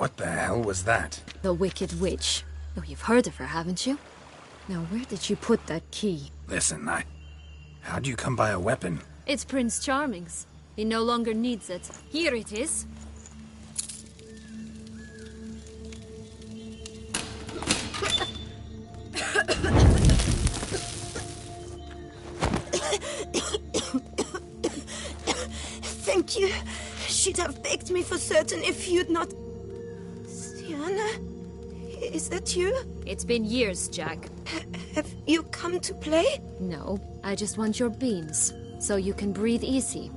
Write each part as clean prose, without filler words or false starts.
What the hell was that? The Wicked Witch. Oh, you've heard of her, haven't you? Now, where did you put that key? Listen, how'd you come by a weapon? It's Prince Charming's. He no longer needs it. Here it is. Thank you. She'd have begged me for certain if you'd not... Sienna? Is that you? It's been years, Jack. Have you come to play? No, I just want your beans, so you can breathe easy.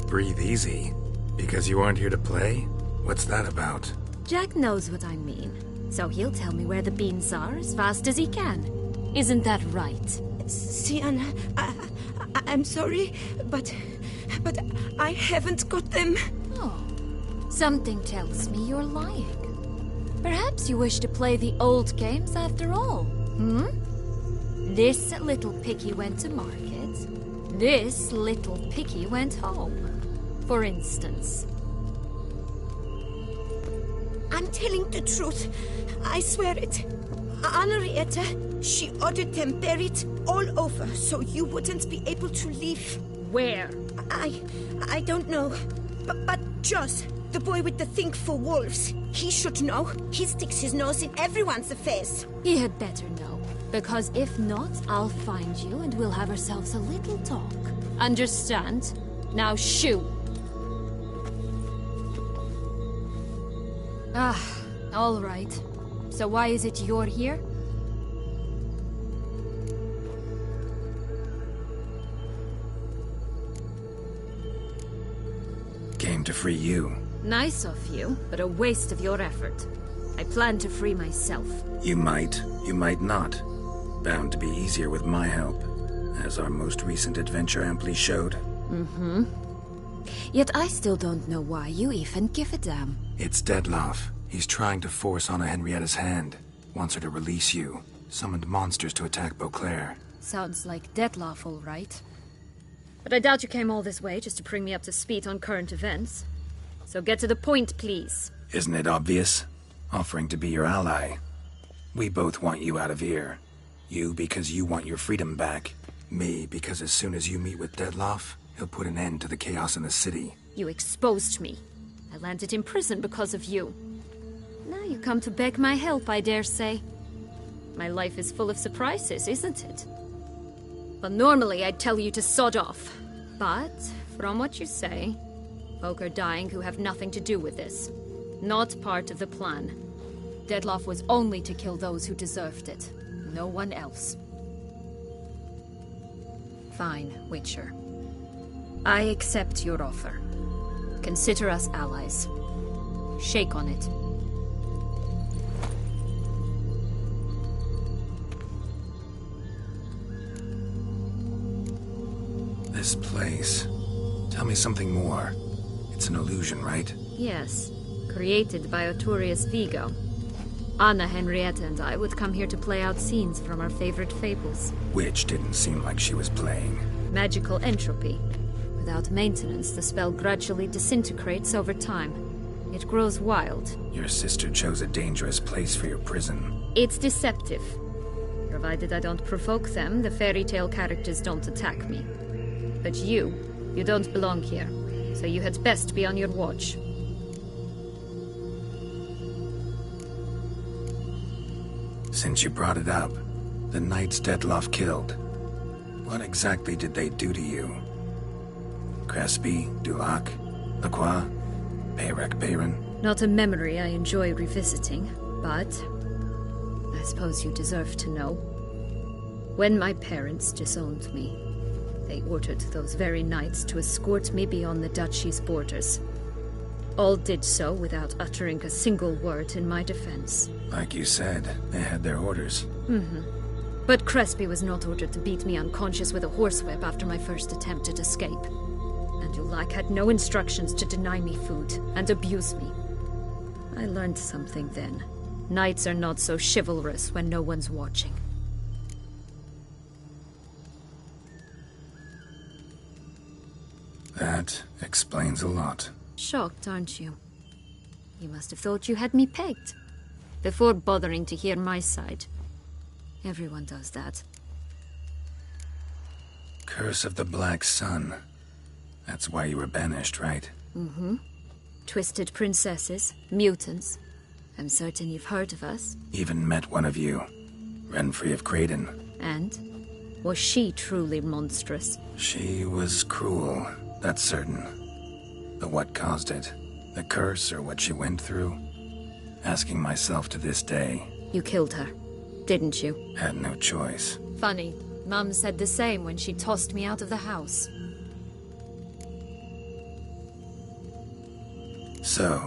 Breathe easy? Because you aren't here to play? What's that about? Jack knows what I mean, so he'll tell me where the beans are as fast as he can. Isn't that right? Sienna, I'm sorry, but I haven't got them. Oh, something tells me you're lying. Perhaps you wish to play the old games after all, hmm? This little picky went to market. This little picky went home, for instance. I'm telling the truth. I swear it. Henrietta, she ordered them buried all over, so you wouldn't be able to leave. Where? I don't know. But Joss, the boy with the thing for wolves, he should know. He sticks his nose in everyone's affairs. He had better know, because if not, I'll find you and we'll have ourselves a little talk. Understand? Now shoo! Ah, all right. So why is it you're here? Came to free you. Nice of you, but a waste of your effort. I plan to free myself. You might not. Bound to be easier with my help, as our most recent adventure amply showed. Mm-hmm. Yet I still don't know why you even give a damn. It's Dettlaff. He's trying to force Anna Henrietta's hand. Wants her to release you. Summoned monsters to attack Beauclair. Sounds like Dettlaff, all right. But I doubt you came all this way just to bring me up to speed on current events. So get to the point, please. Isn't it obvious? Offering to be your ally. We both want you out of here. You because you want your freedom back. Me because as soon as you meet with Dettlaff, he'll put an end to the chaos in the city. You exposed me. I landed in prison because of you. Now you come to beg my help, I dare say. My life is full of surprises, isn't it? Well, normally I'd tell you to sod off. But, from what you say, folk are dying who have nothing to do with this. Not part of the plan. Dettlaff was only to kill those who deserved it. No one else. Fine, Witcher. I accept your offer. Consider us allies. Shake on it. This place. Tell me something more. It's an illusion, right? Yes. Created by Arturius Vigo. Anna Henrietta and I would come here to play out scenes from our favorite fables. Which didn't seem like she was playing. Magical entropy. Without maintenance, the spell gradually disintegrates over time. It grows wild. Your sister chose a dangerous place for your prison. It's deceptive. Provided I don't provoke them, the fairy tale characters don't attack me. But you don't belong here, so you had best be on your watch. Since you brought it up, the knights Dettlaff killed. What exactly did they do to you? Crespi, Dulac, Lacroix, Peyrac Bayron? Not a memory I enjoy revisiting, but I suppose you deserve to know. When my parents disowned me, they ordered those very knights to escort me beyond the duchy's borders. All did so without uttering a single word in my defense. Like you said, they had their orders. Mm-hmm. But Crespi was not ordered to beat me unconscious with a horsewhip after my first attempt at escape. And Dulac had no instructions to deny me food and abuse me. I learned something then. Knights are not so chivalrous when no one's watching. That explains a lot. Shocked, aren't you? You must have thought you had me pegged. Before bothering to hear my side. Everyone does that. Curse of the Black Sun. That's why you were banished, right? Mm-hmm. Twisted princesses, mutants. I'm certain you've heard of us. Even met one of you. Renfrey of Creighton. And? Was she truly monstrous? She was cruel, that's certain. But what caused it? The curse or what she went through? Asking myself to this day. You killed her, didn't you? Had no choice. Funny. Mum said the same when she tossed me out of the house. So,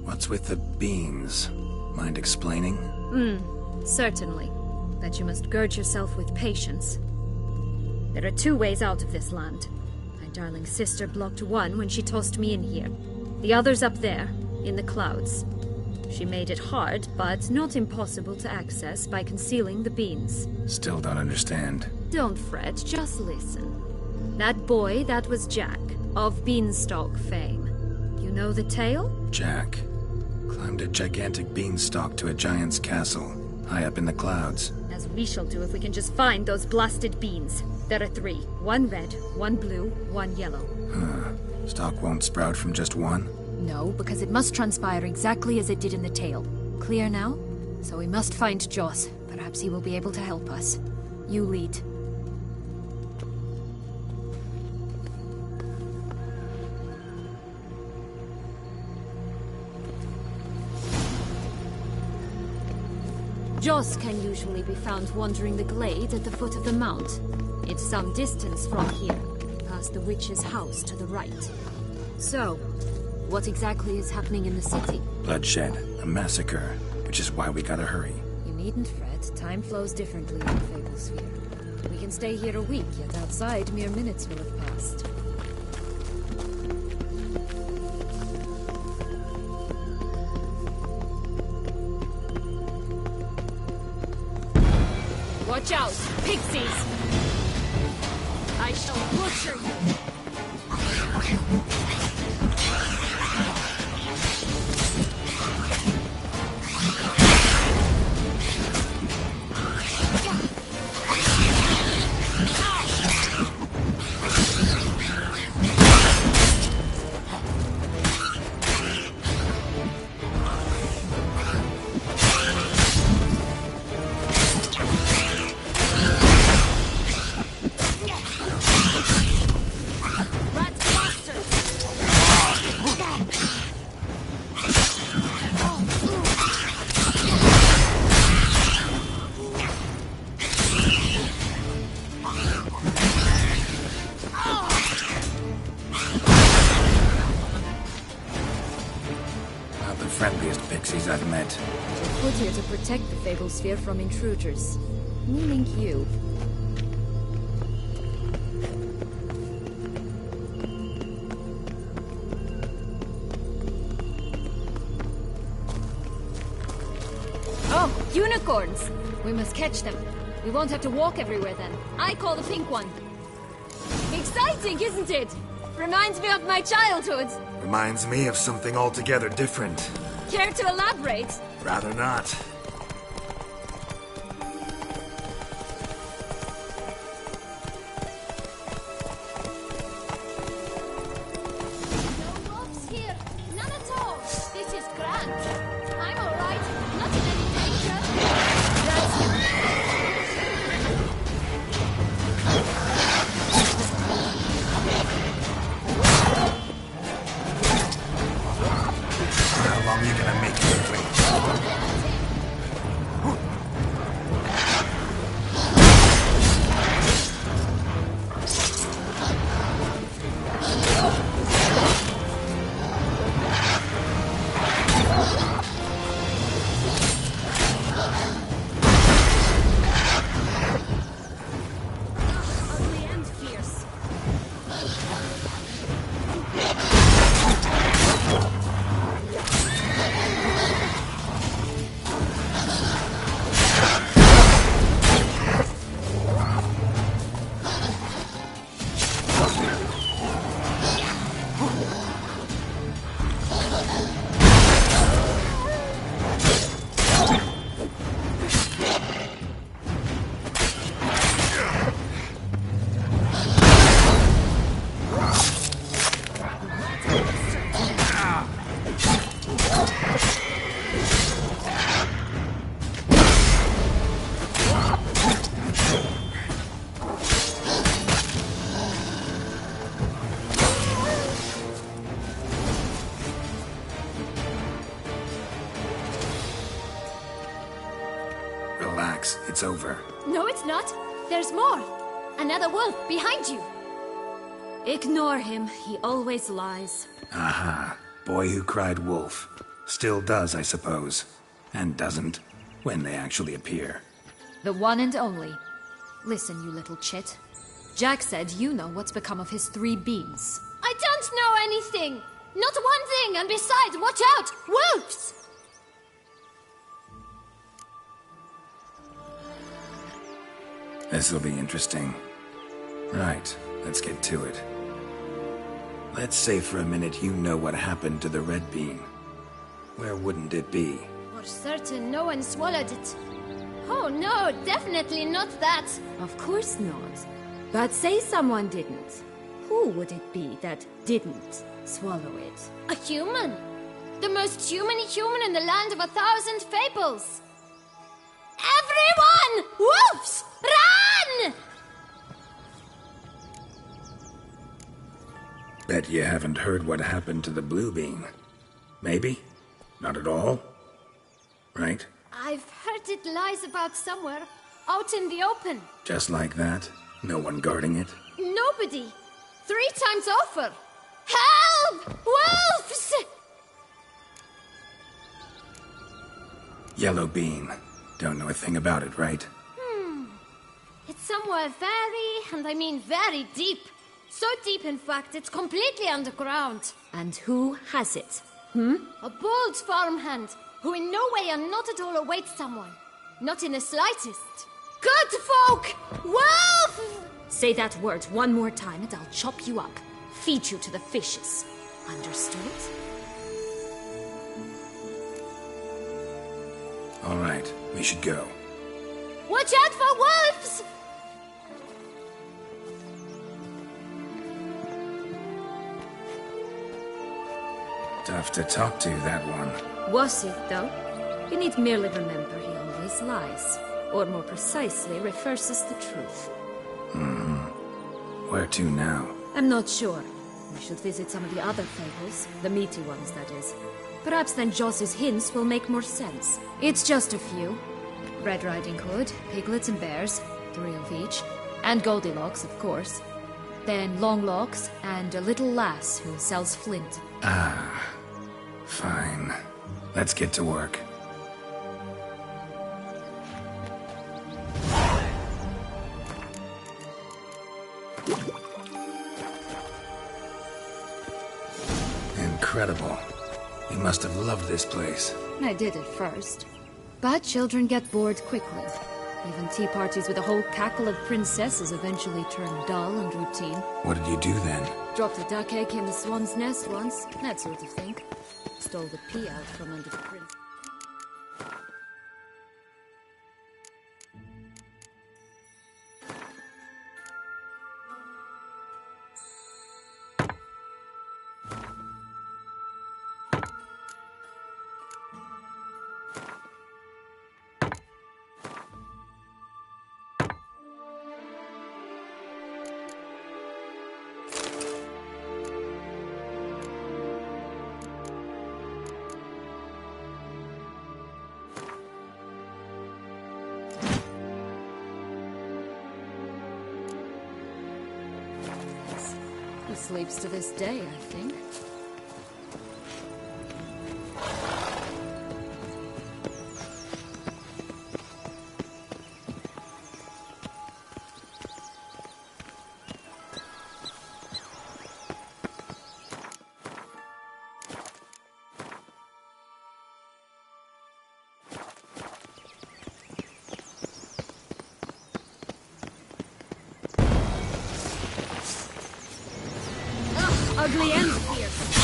what's with the beans? Mind explaining? Certainly. But you must gird yourself with patience. There are 2 ways out of this land. My darling sister blocked one when she tossed me in here. The other's up there, in the clouds. She made it hard, but not impossible to access by concealing the beans. Still don't understand. Don't fret, just listen. That boy, that was Jack, of Beanstalk fame. You know the tale? Jack climbed a gigantic beanstalk to a giant's castle, high up in the clouds. As we shall do if we can just find those blasted beans. There are 3. 1 red, 1 blue, 1 yellow. Stalk won't sprout from just one? No, because it must transpire exactly as it did in the tale. Clear now? So we must find Joss. Perhaps he will be able to help us. You lead. Joss can usually be found wandering the glade at the foot of the mount. It's some distance from here, past the witch's house to the right. So, what exactly is happening in the city? Bloodshed, a massacre, which is why we gotta hurry. You needn't fret. Time flows differently in the Fable Sphere. We can stay here a week, yet outside mere minutes will have passed. Watch out! Pixies! I shall butcher you! Friendliest pixies I've met. We're put here to protect the Fable Sphere from intruders. Meaning you. Oh, unicorns! We must catch them. We won't have to walk everywhere then. I call the pink one. Exciting, isn't it? Reminds me of my childhood. Reminds me of something altogether different. Care to elaborate? Rather not. No wolves here. None at all. This is grand. I'm all right. Not in any danger. How long are you gonna make me wait? it's over. No, it's not. There's more. Another wolf behind you. Ignore him. He always lies. Aha. Boy who cried wolf. Still does, I suppose. And doesn't, when they actually appear. The one and only. Listen, you little chit. Jack said you know what's become of his 3 beans. I don't know anything! Not one thing, and besides, watch out! Wolves! This'll be interesting. Right, let's get to it. Let's say for a minute you know what happened to the red bean. Where wouldn't it be? For certain, no one swallowed it. Oh no, definitely not that. Of course not. But say someone didn't. Who would it be that didn't swallow it? A human. The most human in the land of 1,000 fables. Everyone! Wolves! Run! Bet you haven't heard what happened to the blue bean. Maybe? Not at all? Right? I've heard it lies about somewhere, out in the open. Just like that? No one guarding it? Nobody. 3 times over. Help! Wolves! Yellow bean. Don't know a thing about it, right? It's somewhere very, and I mean very deep. So deep, in fact, it's completely underground. And who has it? A bold farmhand, who in no way and not at all awaits someone. Not in the slightest. Good folk! Wolf! Say that word one more time and I'll chop you up. Feed you to the fishes. Understood? All right, we should go. Watch out for wolves! Tough to talk to, that one. Was it, though? You need merely remember he always lies. Or more precisely, reverses the truth. Where to now? I'm not sure. We should visit some of the other fables. The meaty ones, that is. Perhaps then Joss's hints will make more sense. It's just a few. Red Riding Hood, piglets and bears, 3 of each. And Goldilocks, of course. Then Longlocks, and a little lass who sells flint. Fine. Let's get to work. Incredible. You must have loved this place. I did at first. But children get bored quickly. Even tea parties with a whole cackle of princesses eventually turn dull and routine. What did you do then? Dropped a duck egg in the swan's nest once, that sort of thing. Stole the pea out from under the prince. He sleeps to this day, I think. Ugly and fierce.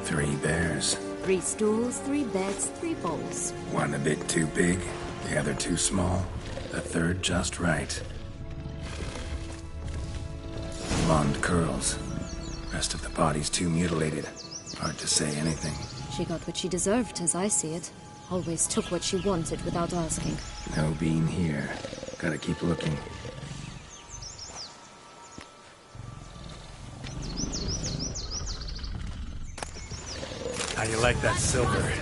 Three bears. 3 stools, 3 beds, 3 bowls. One a bit too big? The other two small, the third just right. Blonde curls. Rest of the body's too mutilated. Hard to say anything. She got what she deserved, as I see it. Always took what she wanted without asking. No bean here. Gotta keep looking. How you like that silver?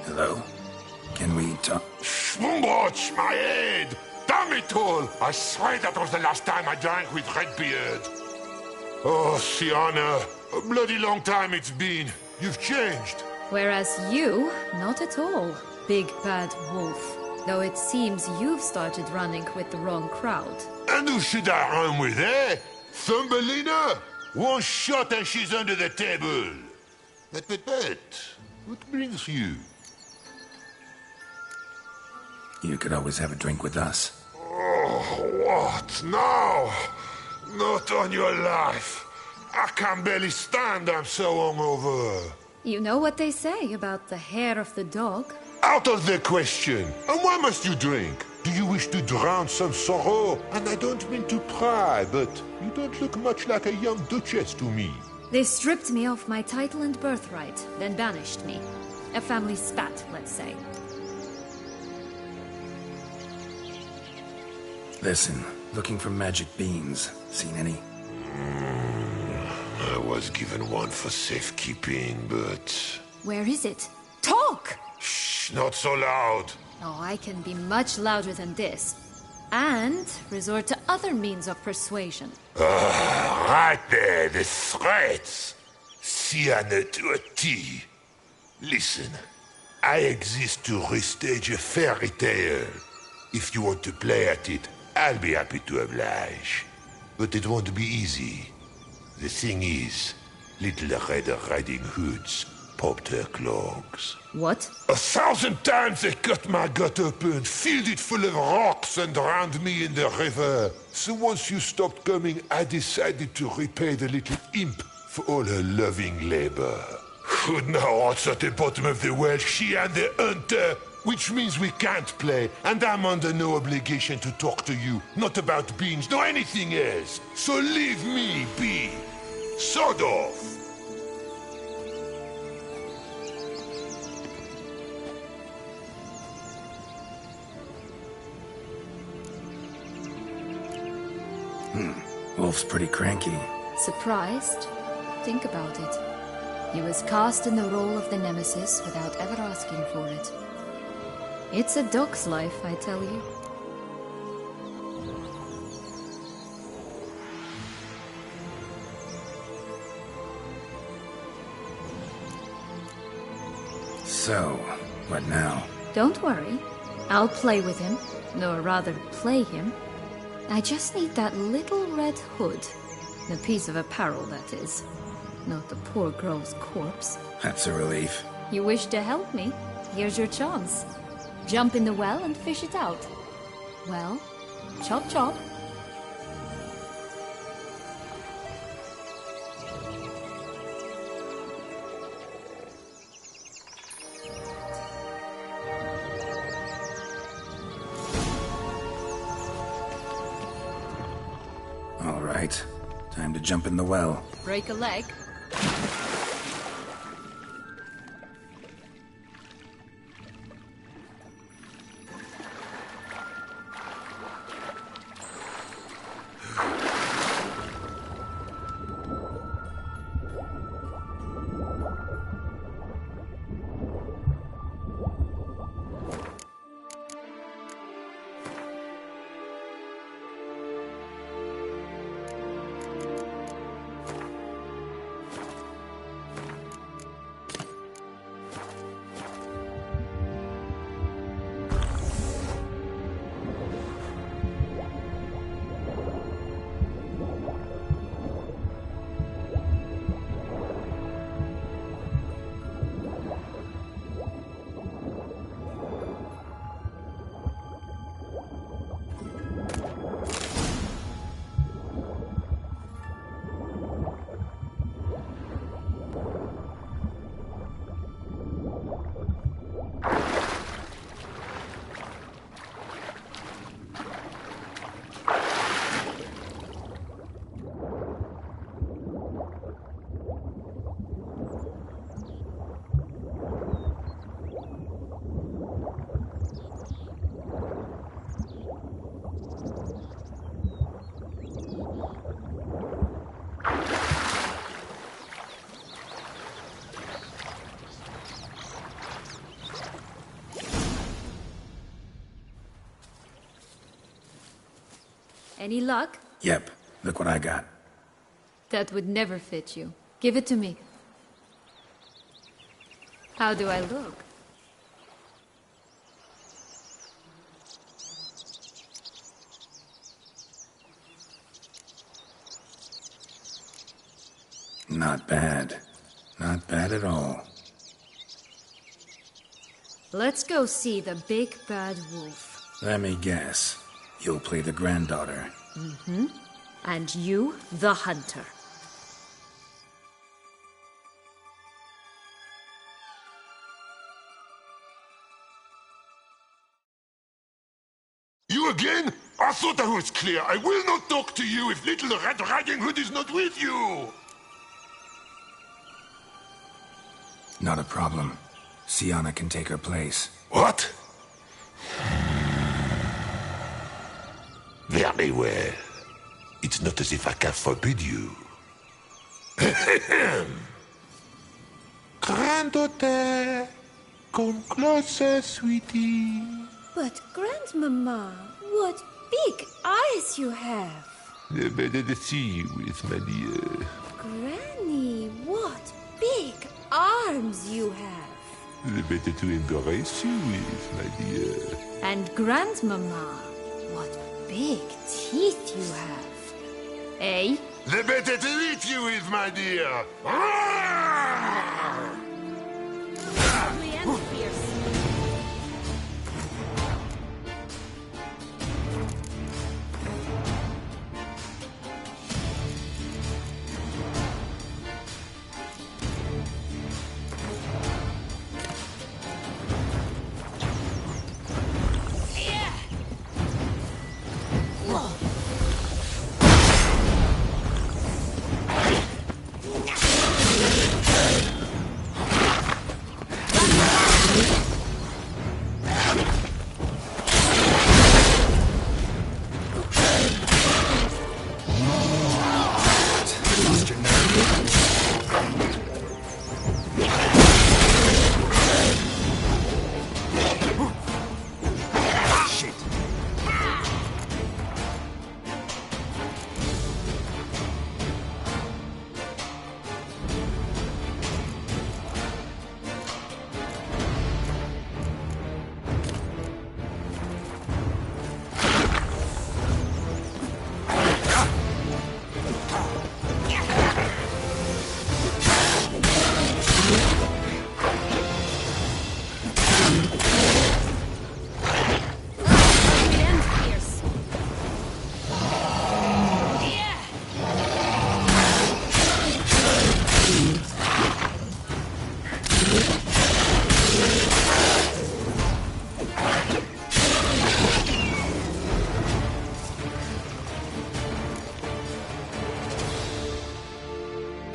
Hello? Can we talk? Schwumbroch, my head! Damn it all! I swear that was the last time I drank with Redbeard. Oh, Sienna, a bloody long time it's been. You've changed. Whereas you, not at all, big bad wolf. Though it seems you've started running with the wrong crowd. And who should I run with, eh? Thumbelina? One shot and she's under the table. But, what brings you? You could always have a drink with us. Oh, what now? Not on your life. I can barely stand, I'm so hungover. You know what they say about the hair of the dog? Out of the question. And why must you drink? Do you wish to drown some sorrow? And I don't mean to pry, but you don't look much like a young duchess to me. They stripped me of my title and birthright, then banished me. A family spat, let's say. Listen, looking for magic beans. Seen any? I was given one for safekeeping, but... Where is it? Talk! Shh, not so loud. Oh, I can be much louder than this. And resort to other means of persuasion. Right there, the threats. Sienna to a T. Listen, I exist to restage a fairy tale. If you want to play at it, I'll be happy to oblige. But it won't be easy. The thing is, Little Red Riding Hoods popped her clogs. What? 1,000 times they cut my gut open, filled it full of rocks, and drowned me in the river. So once you stopped coming, I decided to repay the little imp for all her loving labor. Who now rots at the bottom of the well, she and the hunter, which means we can't play, and I'm under no obligation to talk to you, not about beans, nor anything else. So leave me be. Sod off. Wolf's pretty cranky. Surprised? Think about it. He was cast in the role of the Nemesis without ever asking for it. It's a dog's life, I tell you. So, what now? Don't worry. I'll play with him. Or rather, play him. I just need that little red hood. The piece of apparel, that is. Not the poor girl's corpse. That's a relief. You wish to help me? Here's your chance. Jump in the well and fish it out. Well, chop chop. All right. Time to jump in the well. Break a leg. Any luck? Yep. Look what I got. That would never fit you. Give it to me. How do I look? Not bad. Not bad at all. Let's go see the big bad wolf. Let me guess. You'll play the granddaughter. Mm-hmm. And you, the hunter. You again? I thought I was clear. I will not talk to you if little Red Riding Hood is not with you. Not a problem. Sienna can take her place. What? Very well. It's not as if I can forbid you. Granddaughter, come closer, sweetie. But, Grandmama, what big eyes you have. Better to see you with, my dear. Granny, what big arms you have. The better to embrace you with, my dear. And Grandmama, what big teeth you have. Eh? The better to eat you with, my dear.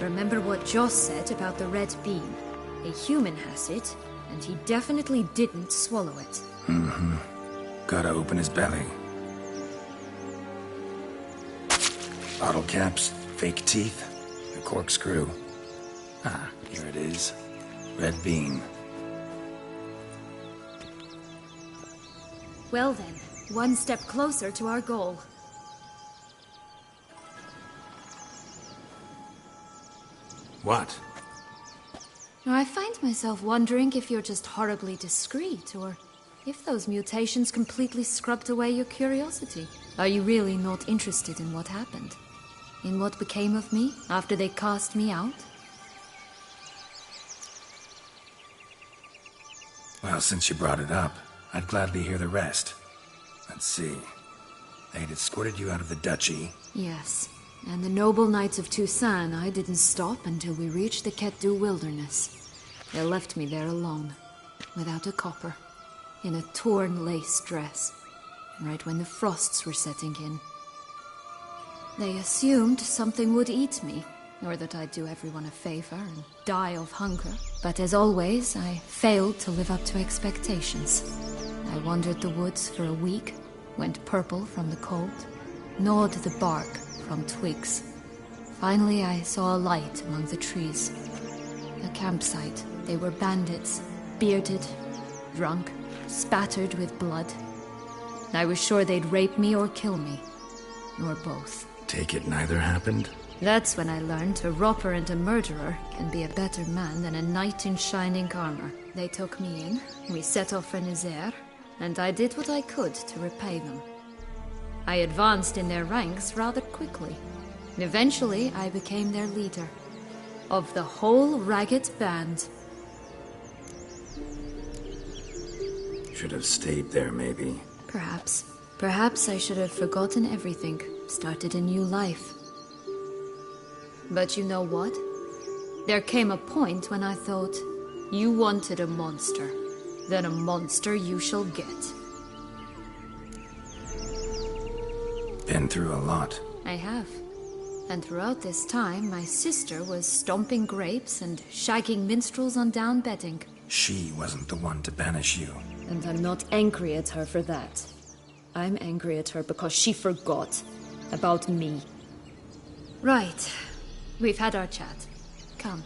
Remember what Joss said about the red bean? A human has it, and he definitely didn't swallow it. Mm-hmm. Gotta open his belly. Bottle caps, fake teeth, a corkscrew. Ah, here it is. Red bean. Well then, one step closer to our goal. What? Now, I find myself wondering if you're just horribly discreet, or if those mutations completely scrubbed away your curiosity. Are you really not interested in what happened? In what became of me after they cast me out? Well, since you brought it up, I'd gladly hear the rest. Let's see. They'd escorted you out of the duchy. Yes. And the noble knights of Toussaint, I didn't stop until we reached the Ketdu wilderness. They left me there alone, without a copper, in a torn lace dress, right when the frosts were setting in. They assumed something would eat me, or that I'd do everyone a favor and die of hunger. But as always, I failed to live up to expectations. I wandered the woods for a week, went purple from the cold, gnawed the bark from twigs. Finally, I saw a light among the trees. A campsite. They were bandits, bearded, drunk, spattered with blood. I was sure they'd rape me or kill me, or both. Take it neither happened? That's when I learned a robber and a murderer can be a better man than a knight in shining armor. They took me in, we set off for Nazaire, and I did what I could to repay them. I advanced in their ranks rather quickly. Eventually, I became their leader. Of the whole ragged band. Should have stayed there, maybe. Perhaps. Perhaps I should have forgotten everything, started a new life. But you know what? There came a point when I thought, you wanted a monster. Then a monster you shall get. Been through a lot. I have. And throughout this time, my sister was stomping grapes and shagging minstrels on down bedding. She wasn't the one to banish you. And I'm not angry at her for that. I'm angry at her because she forgot about me. Right. We've had our chat. Come.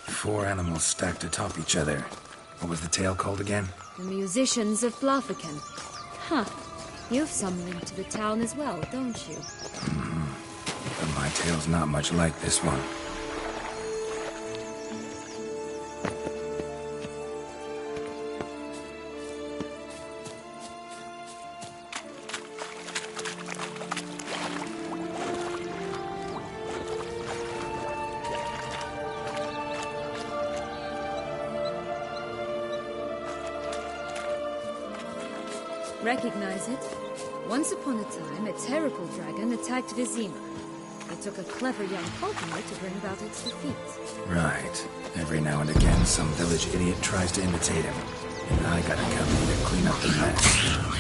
Four animals stacked atop each other. What was the tale called again? The musicians of Blaviken. Huh. You've some link to the town as well, don't you? But my tale's not much like this one. Recognize it? Once upon a time, a terrible dragon attacked Vizima. It took a clever young falconer to bring about its defeat. Right. Every now and again, some village idiot tries to imitate him. And I gotta come in to clean up the mess.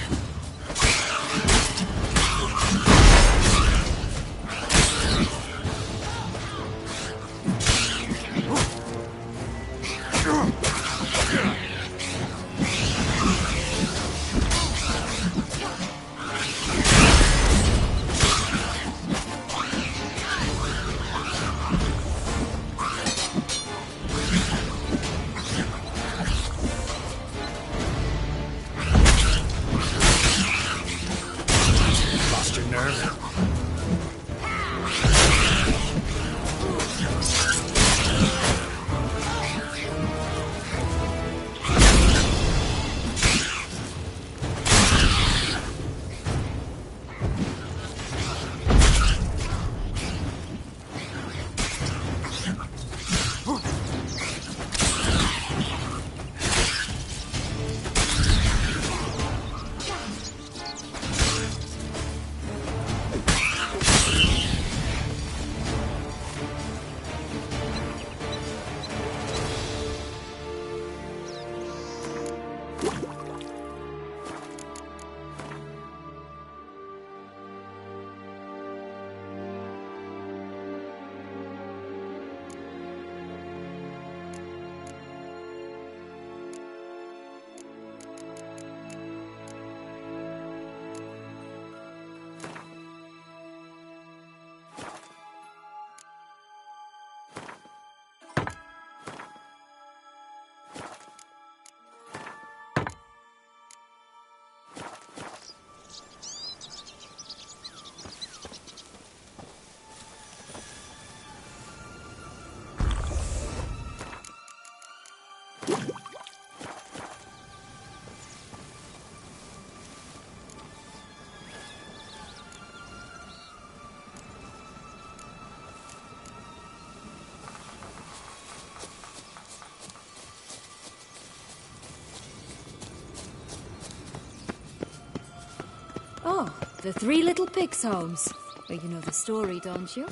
The Three Little Pigs homes. Well, you know the story, don't you?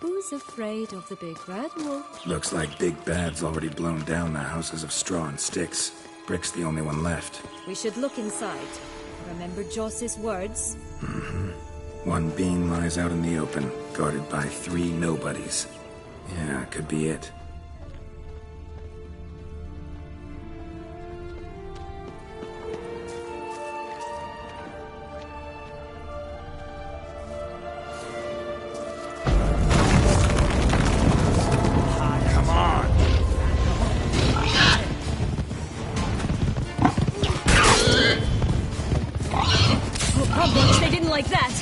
Who's afraid of the big red wolf? Looks like Big Bad's already blown down the houses of straw and sticks. Brick's the only one left. We should look inside. Remember Joss's words? Mm-hmm. One beam lies out in the open, guarded by 3 nobodies. Yeah, could be it. They didn't like that.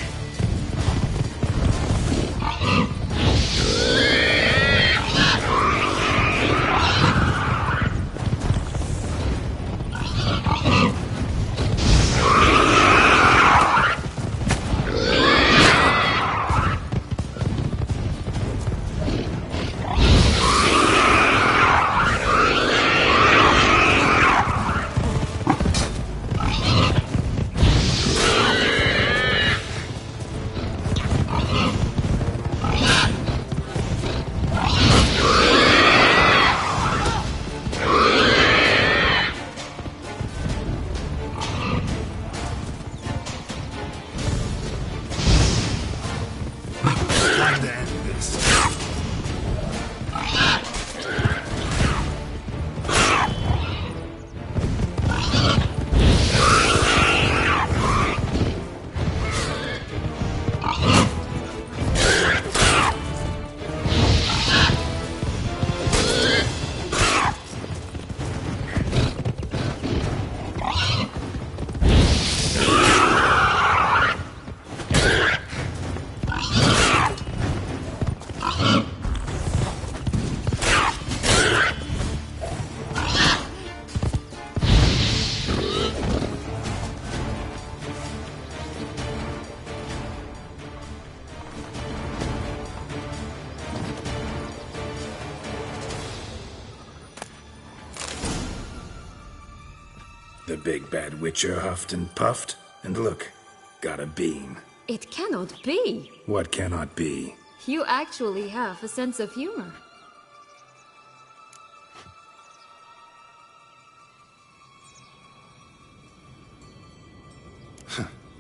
The big bad witcher huffed and puffed, and look, got a beam. It cannot be. What cannot be? You actually have a sense of humor.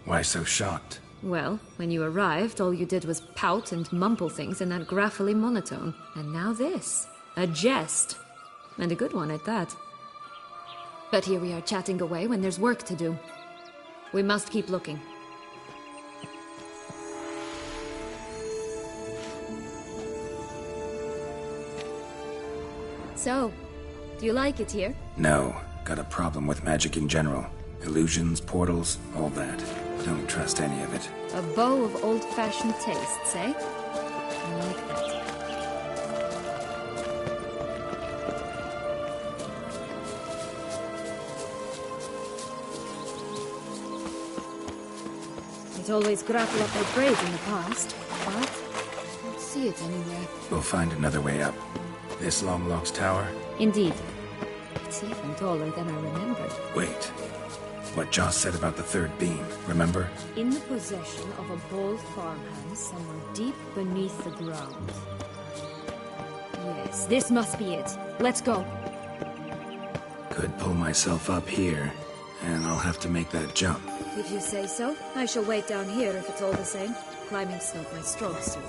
Why so shocked? Well, when you arrived, all you did was pout and mumble things in that gruffly monotone. And now this. A jest. And a good one at that. But here we are chatting away when there's work to do. We must keep looking. So, do you like it here? No. Got a problem with magic in general. Illusions, portals, all that. Don't trust any of it. A bow of old-fashioned tastes, eh? I like that. It always grappled up their grades in the past, but I don't see it anywhere. We'll find another way up. This Longlock's tower? Indeed. It's even taller than I remembered. Wait. What Joss said about the third beam, remember? In the possession of a bold farmhand somewhere deep beneath the ground. Yes, this must be it. Let's go. Could pull myself up here, and I'll have to make that jump. If you say so, I shall wait down here if it's all the same. Climbing's not my strong suit.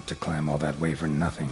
to climb all that way for nothing.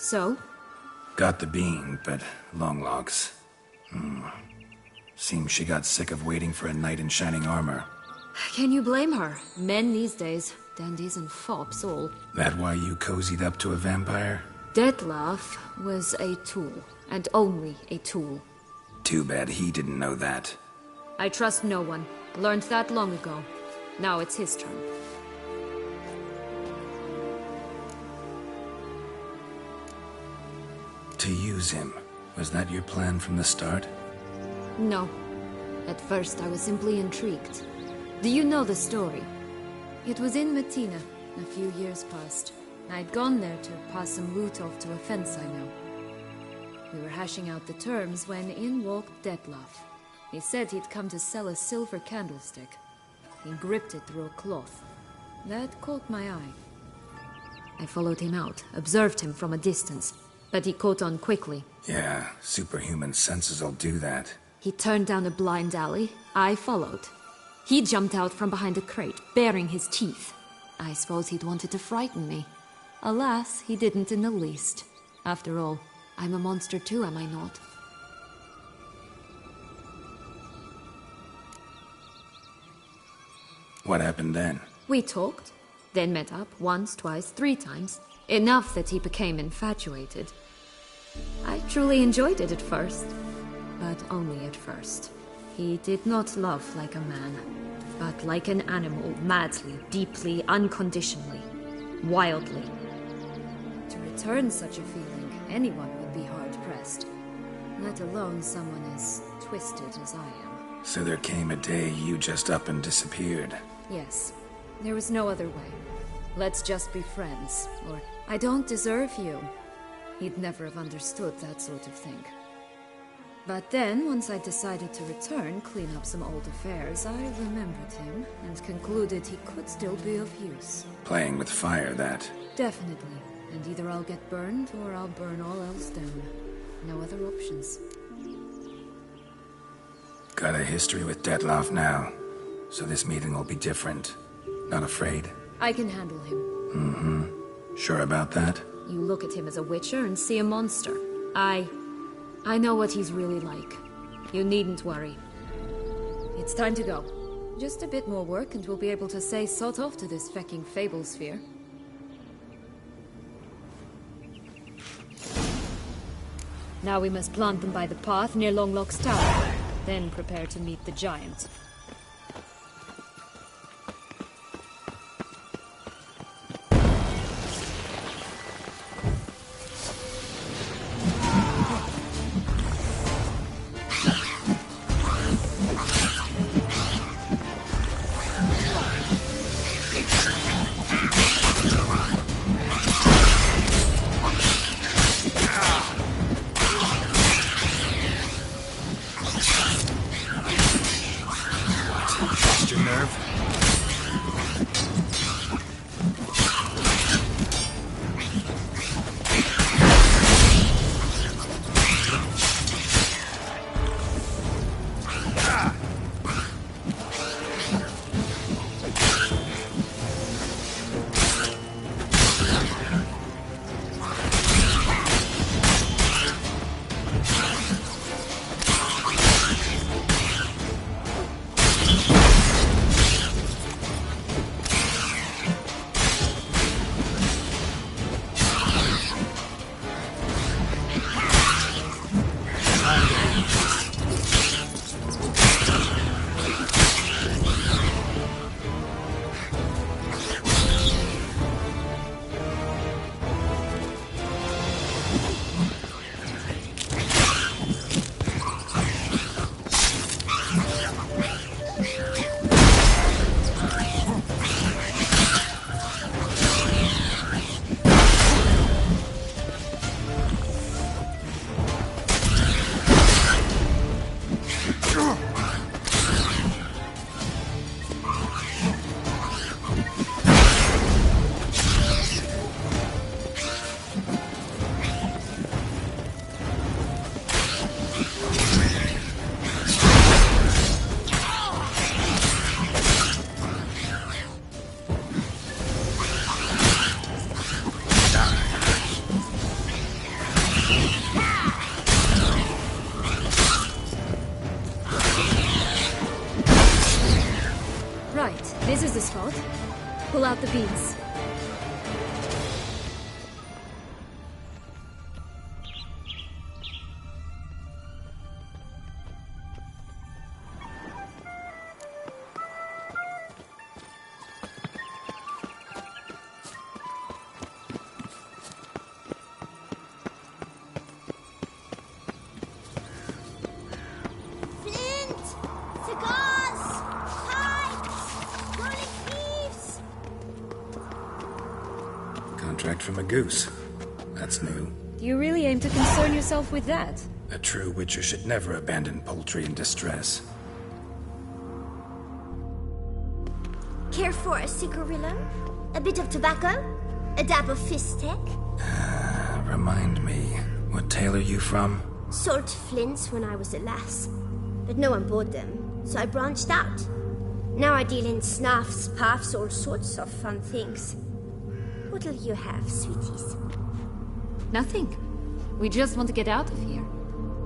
So? Got the bean, but long logs. Seems she got sick of waiting for a knight in shining armor. Can you blame her? Men these days, dandies and fops all. That why you cozied up to a vampire? Detlef was a tool, and only a tool. Too bad he didn't know that. I trust no one. Learned that long ago. Now it's his turn. To use him. Was that your plan from the start? No. At first I was simply intrigued. Do you know the story? It was in Matina, a few years past. I'd gone there to pass some loot off to a fence I know. We were hashing out the terms when in walked Detlef. He said he'd come to sell a silver candlestick. He gripped it through a cloth. That caught my eye. I followed him out, observed him from a distance, but he caught on quickly. Yeah, superhuman senses will do that. He turned down a blind alley. I followed. He jumped out from behind a crate, baring his teeth. I suppose he'd wanted to frighten me. Alas, he didn't in the least. After all, I'm a monster too, am I not? What happened then? We talked, then met up once, twice, 3 times. Enough that he became infatuated. I truly enjoyed it at first, but only at first. He did not love like a man, but like an animal, madly, deeply, unconditionally, wildly. To return such a feeling, anyone would be hard-pressed, let alone someone as twisted as I am. So there came a day you just up and disappeared. Yes, there was no other way. Let's just be friends, or I don't deserve you. He'd never have understood that sort of thing. But then, once I decided to return, clean up some old affairs, I remembered him and concluded he could still be of use. Playing with fire, that. Definitely. And either I'll get burned or I'll burn all else down. No other options. Got a history with Detlef now, so this meeting will be different. Not afraid? I can handle him. Mm-hmm. Sure about that? You look at him as a witcher and see a monster. I know what he's really like. You needn't worry. It's time to go. Just a bit more work and we'll be able to say sod off to this fecking fable sphere. Now we must plant them by the path near Longlock's tower. Then prepare to meet the giant. Lost your nerve? This is the spot. Pull out the beans. Contract from a goose. That's new. You really aim to concern yourself with that? A true witcher should never abandon poultry in distress. Care for a cigarillo? A bit of tobacco? A dab of fistek? Remind me, what tale are you from? Sold flints when I was a lass. But no one bought them, so I branched out. Now I deal in snuffs, puffs, all sorts of fun things. What'll you have, sweeties? Nothing. We just want to get out of here.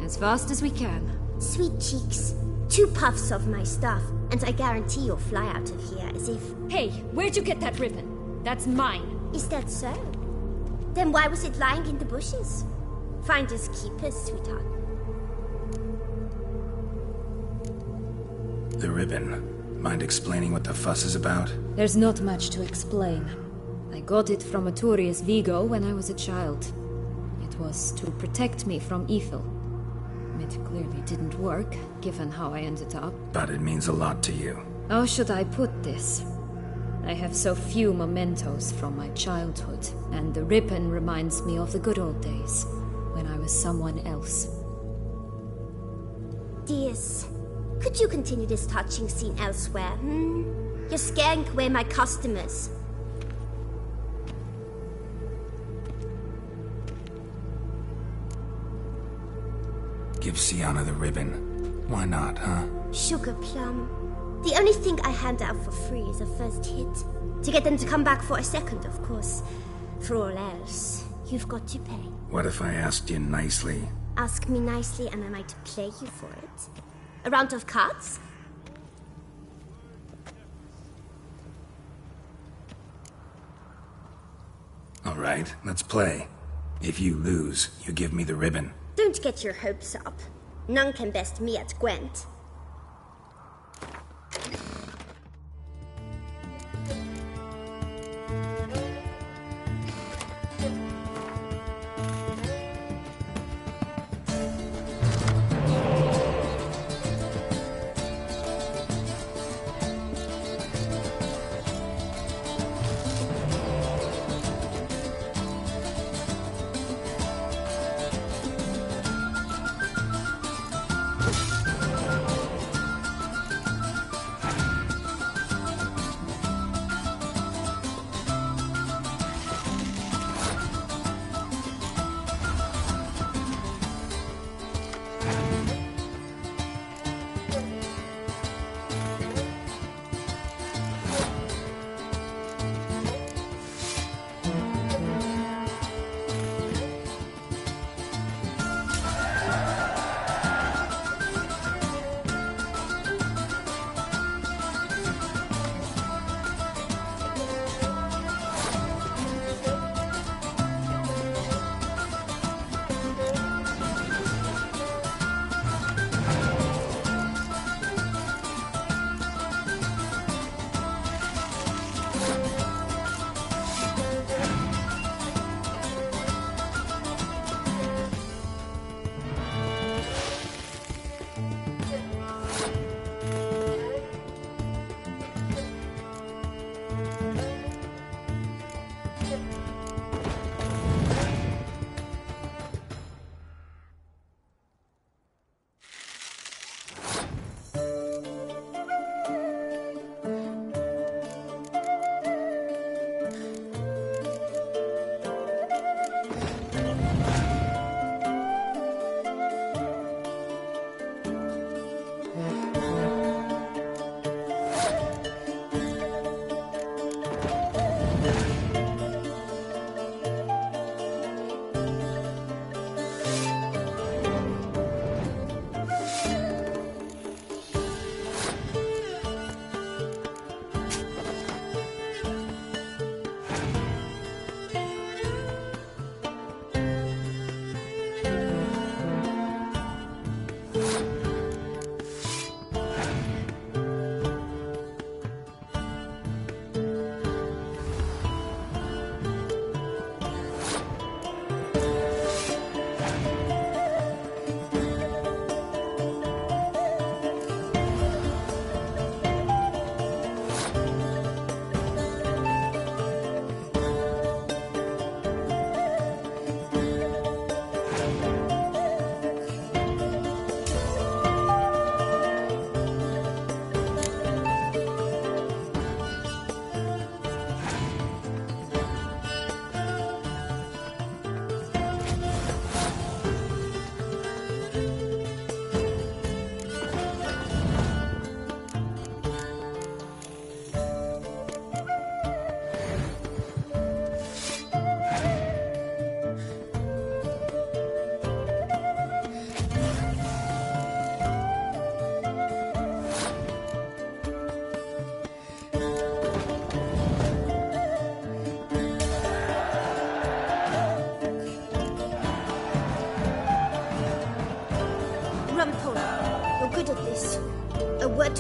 As fast as we can. Sweet cheeks. 2 puffs of my stuff, and I guarantee you'll fly out of here as if... Hey, where'd you get that ribbon? That's mine. Is that so? Then why was it lying in the bushes? Finders keepers, sweetheart. The ribbon. Mind explaining what the fuss is about? There's not much to explain. I got it from a Turius Vigo when I was a child. It was to protect me from evil. It clearly didn't work, given how I ended up. But it means a lot to you. How should I put this? I have so few mementos from my childhood, and the ribbon reminds me of the good old days, when I was someone else. Dears, could you continue this touching scene elsewhere, You're scaring away my customers. Give Sienna the ribbon. Why not, huh? Sugar plum. The only thing I hand out for free is a first hit. To get them to come back for a second, of course. For all else, you've got to pay. What if I asked you nicely? Ask me nicely and I might play you for it. A round of cards? All right, let's play. If you lose, you give me the ribbon. Don't get your hopes up. None can best me at Gwent.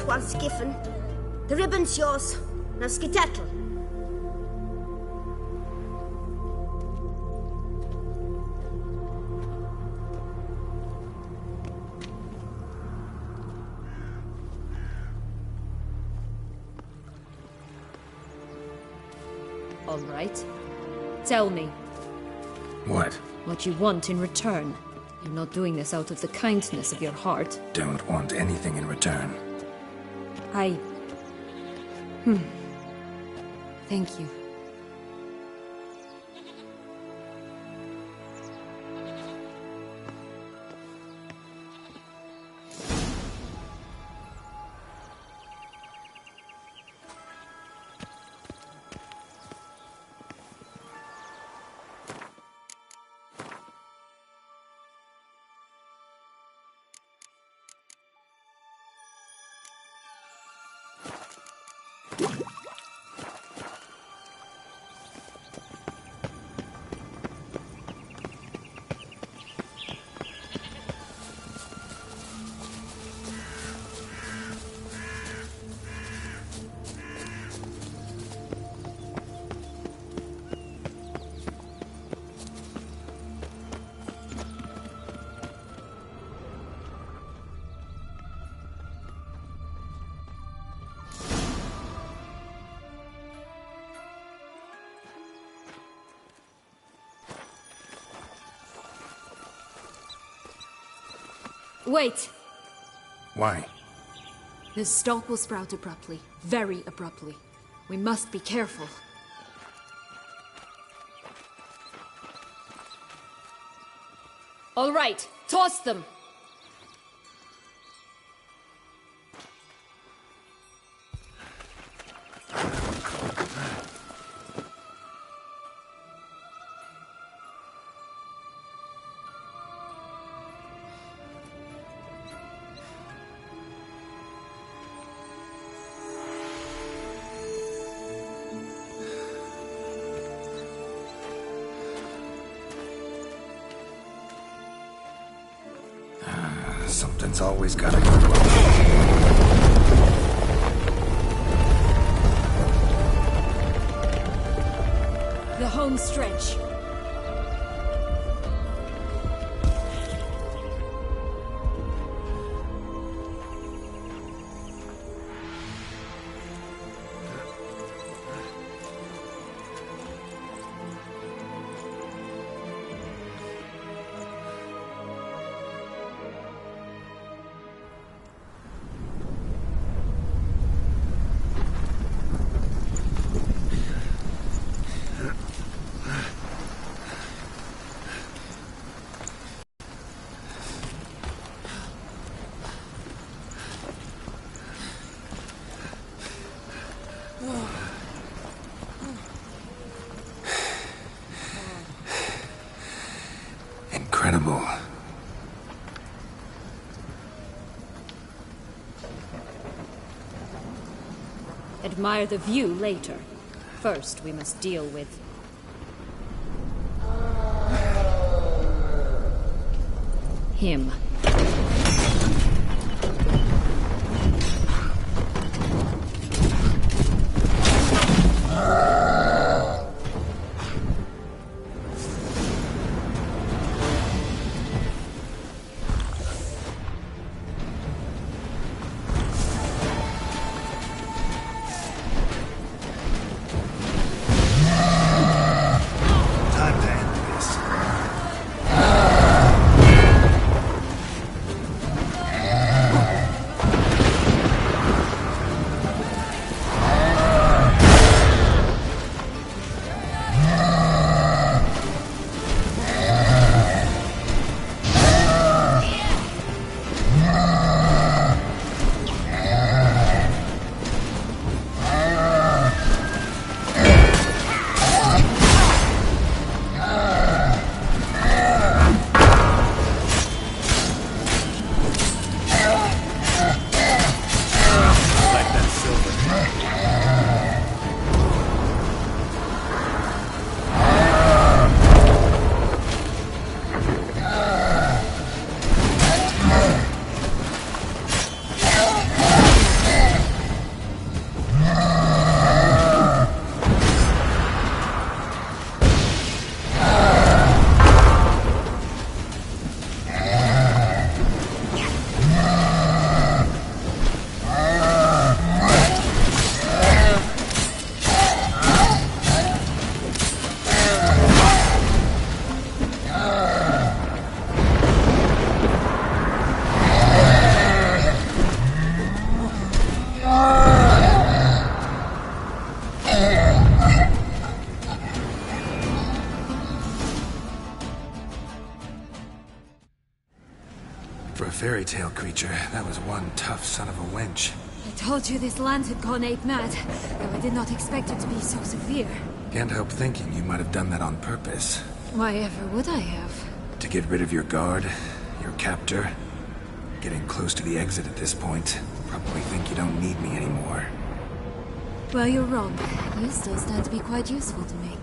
once given. The ribbon's yours. Now skedaddle. All right. Tell me. What? What you want in return. You're not doing this out of the kindness of your heart. Don't want anything in return. Thank you. Wait! Why? This stalk will sprout abruptly. Very abruptly. We must be careful. All right, toss them! Something's always gotta go wrong. The home stretch. Incredible. Admire the view later. First, we must deal with... him. Time to end this. fairy tale creature, that was one tough son of a wench. I told you this land had gone ape mad, though I did not expect it to be so severe. Can't help thinking you might have done that on purpose. Why ever would I have? To get rid of your guard, your captor. Getting close to the exit at this point. Probably think you don't need me anymore. Well, you're wrong. You still stand to be quite useful to me.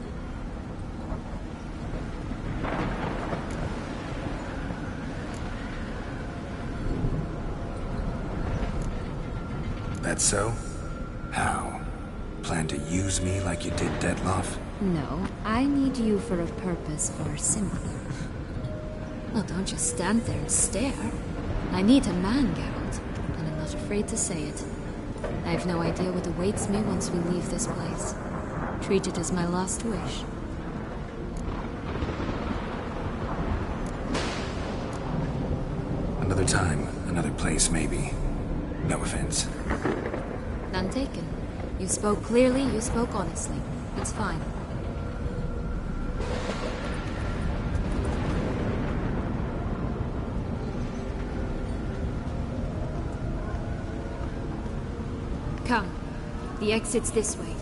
That so? How? Plan to use me like you did Dettloff? No, I need you for a purpose far simpler. Well, don't just stand there and stare. I need a man, Geralt, and I'm not afraid to say it. I have no idea what awaits me once we leave this place. Treat it as my last wish. Another time, another place, maybe. No offense. None taken. You spoke clearly, you spoke honestly. It's fine. Come. The exit's this way.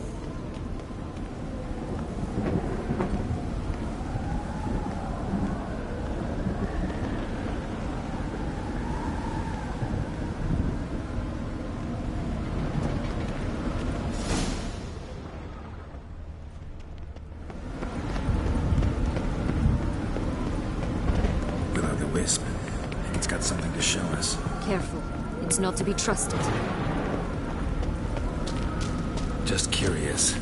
Will-o'-the-wisp. I think it's got something to show us. Careful. It's not to be trusted. Just curious.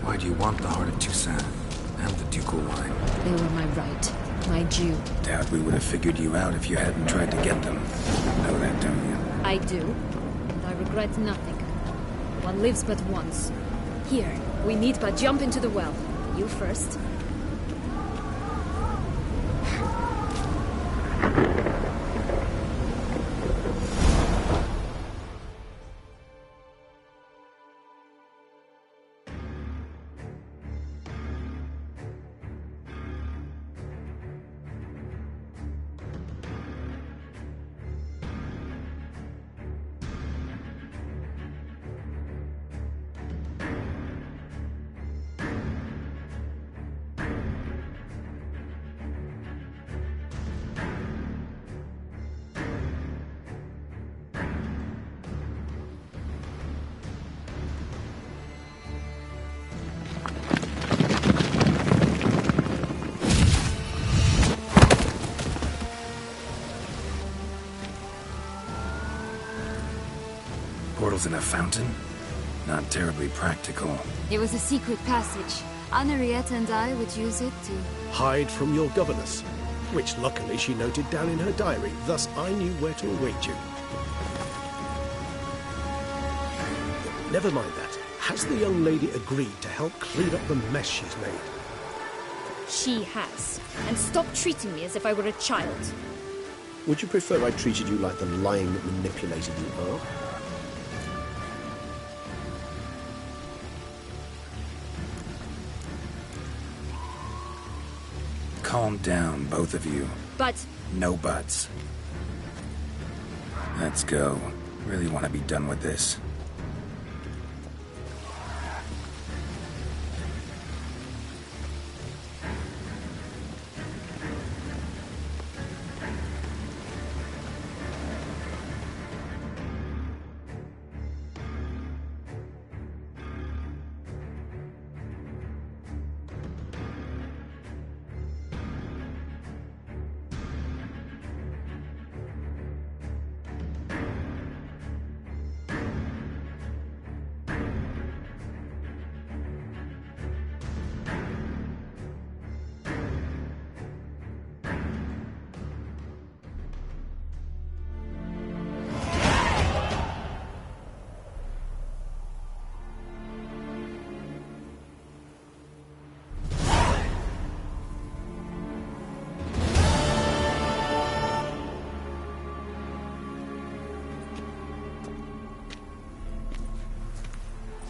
Why do you want the heart of Toussaint and the ducal wine? They were my right. My due. Doubt we would have figured you out if you hadn't tried to get them. Know that, don't you? I do. And I regret nothing. One lives but once. Here, we need but jump into the well. You first. Portals in a fountain? Not terribly practical. It was a secret passage. Henriette and I would use it to... hide from your governess, which luckily she noted down in her diary, thus I knew where to await you. Never mind that. Has the young lady agreed to help clean up the mess she's made? She has. And stop treating me as if I were a child. Would you prefer I treated you like the lying, manipulated you are? Calm down, both of you. But... No buts. Let's go. Really want to be done with this.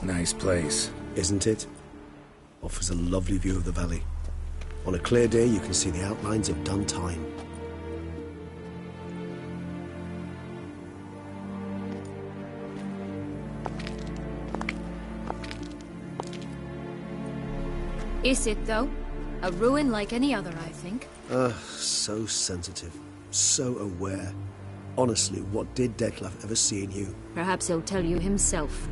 Nice place. Isn't it? Offers a lovely view of the valley. On a clear day, you can see the outlines of done time. Is it, though? A ruin like any other, I think. So sensitive. So aware. Honestly, what did Detlef ever see in you? Perhaps he'll tell you himself.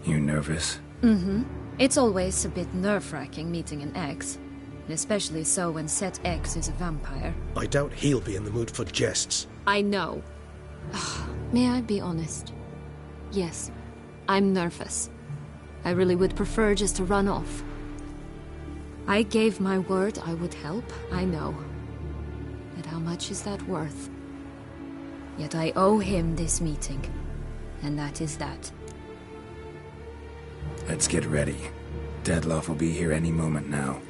You nervous? Mm-hmm. It's always a bit nerve-wracking meeting an ex. And especially so when said ex is a vampire. I doubt he'll be in the mood for jests. I know. May I be honest? Yes, I'm nervous. I really would prefer just to run off. I gave my word I would help, I know. But how much is that worth? Yet I owe him this meeting. And that is that. Let's get ready. Detlef will be here any moment now.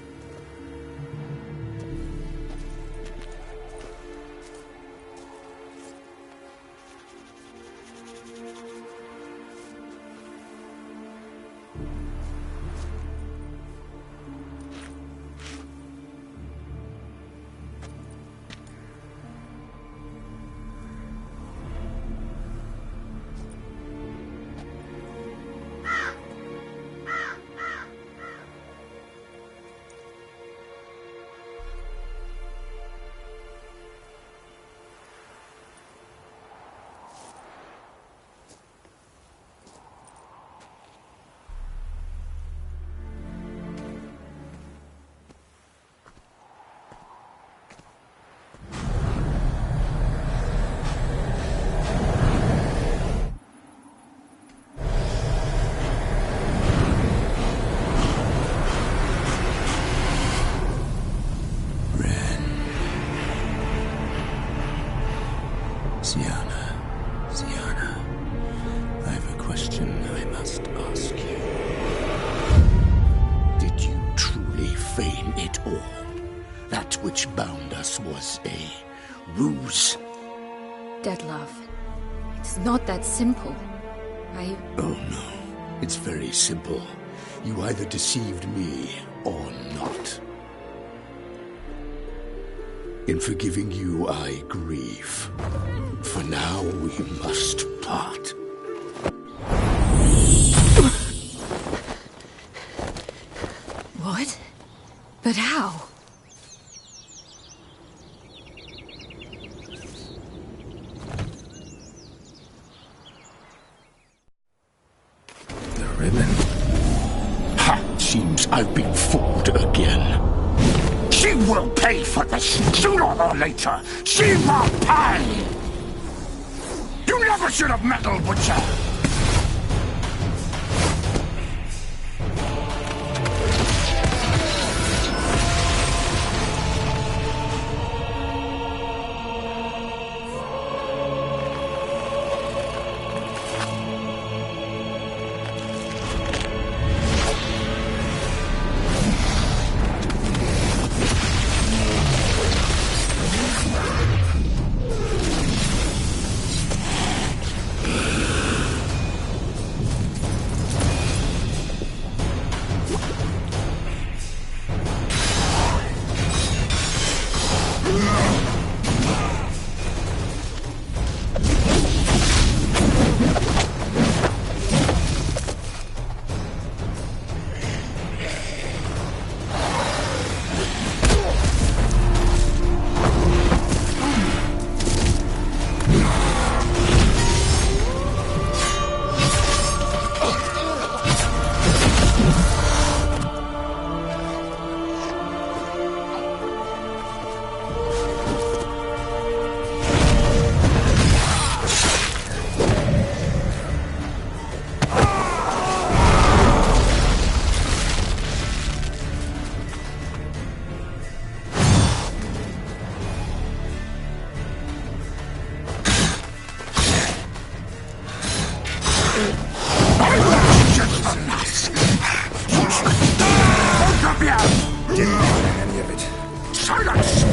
Sienna, I have a question I must ask you. Did you truly feign it all? That which bound us was a ruse? Detlef, it's not that simple. Oh no, it's very simple. You either deceived me or not. In forgiving you, I grieve. For now, we must part. What? But how? The ribbon. Ha! Seems I've been fooled again. She will pay for this, sooner or later. She will pay! You never should have meddled with her! Didn't want any of it. Silence!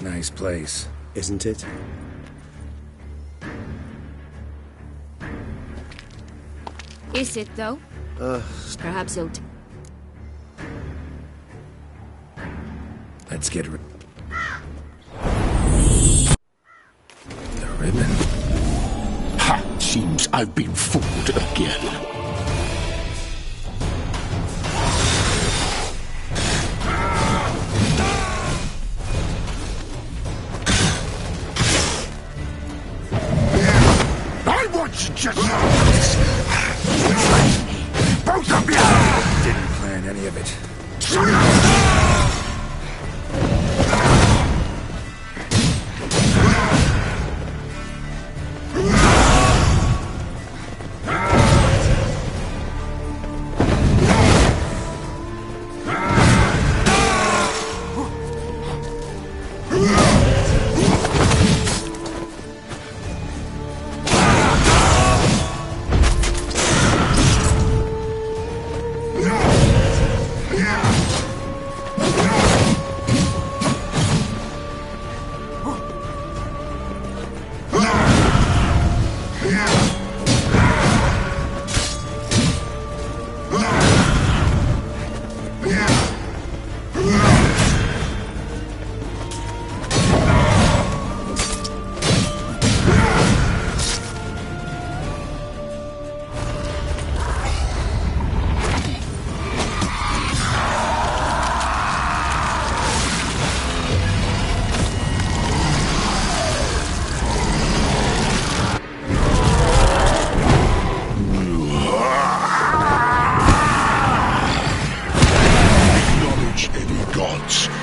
Nice place. Isn't it? Is it, though? Perhaps you'll... Let's get the ribbon. Ha! Seems I've been fooled again. I want you just... Both of you! Didn't plan any of it.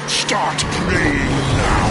Start praying now!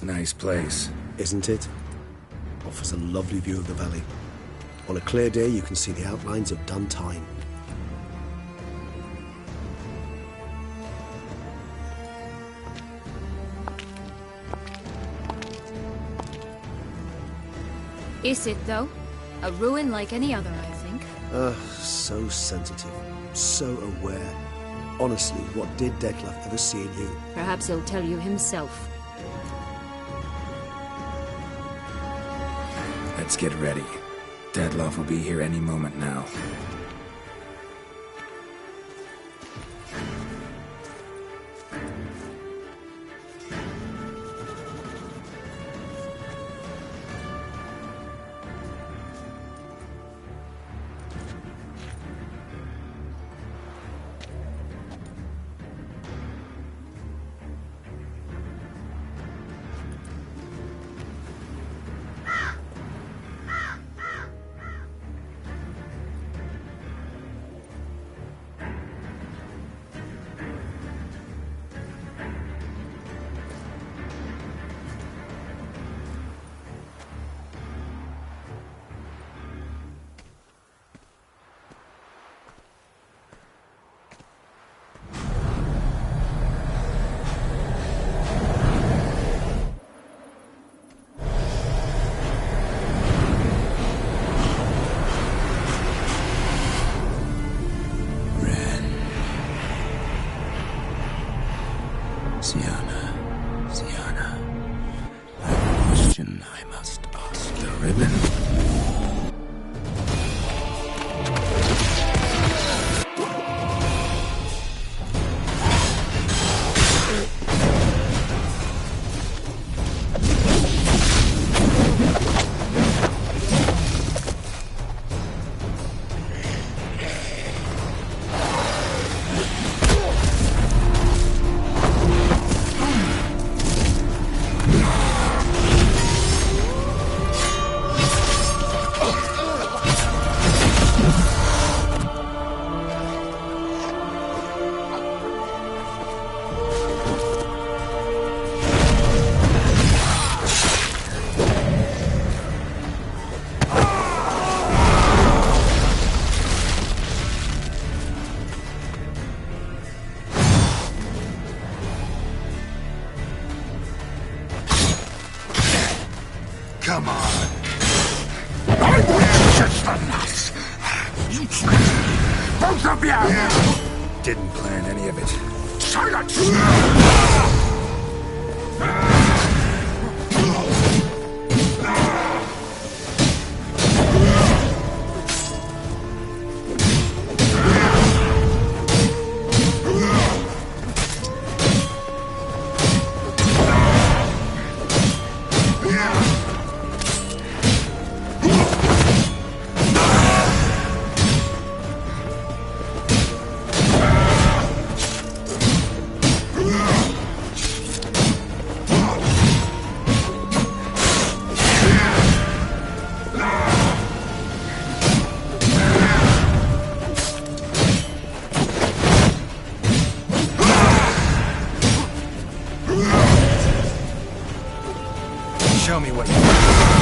Nice place. Isn't it? Offers a lovely view of the valley. On a clear day, you can see the outlines of done time. Is it, though? A ruin like any other, I think. So sensitive, so aware. Honestly, what did Detlef ever see in you? Perhaps he'll tell you himself. Let's get ready. Detlef will be here any moment now. Sienna, I have a question I must ask. The ribbon. Come on. I will just the nuts. You both of you! Didn't plan any of it. Silence! Show me what you got.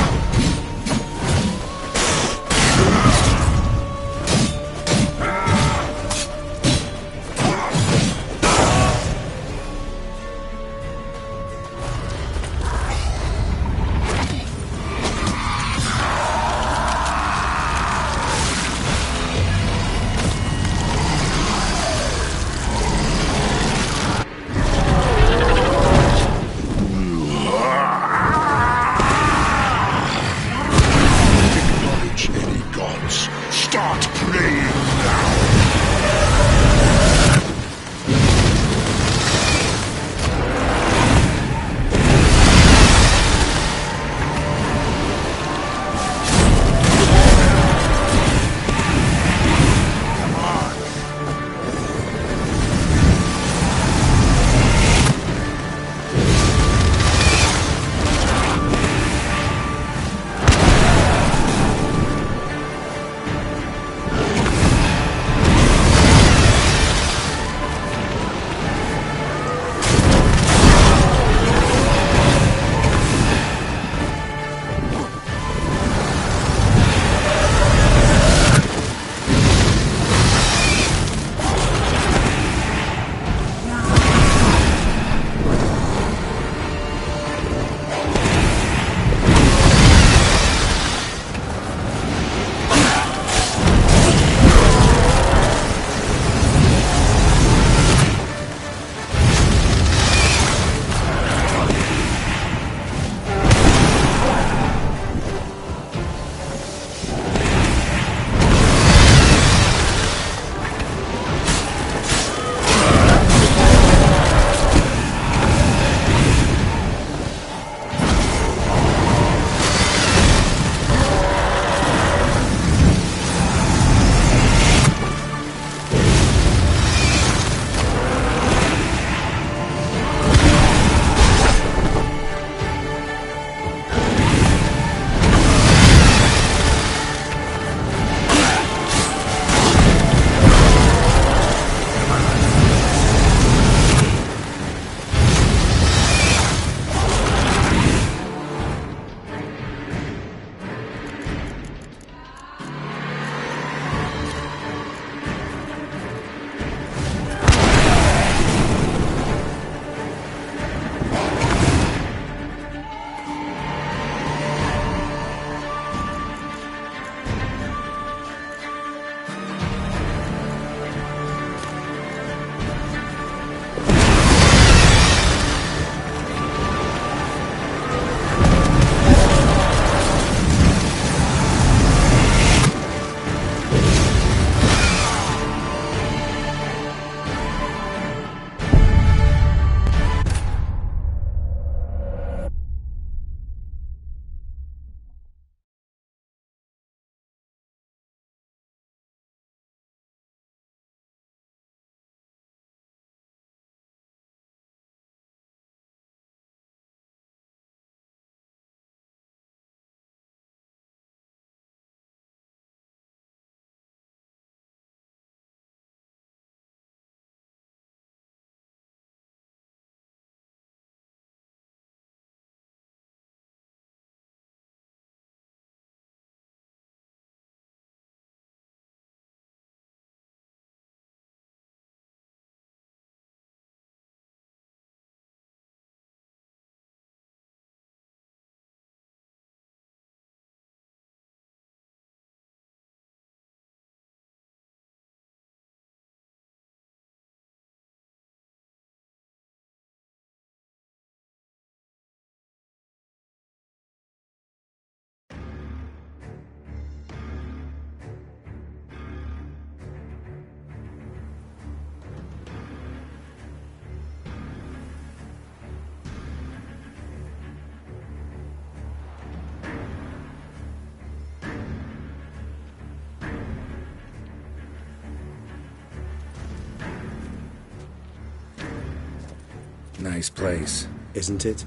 nice place. Isn't it?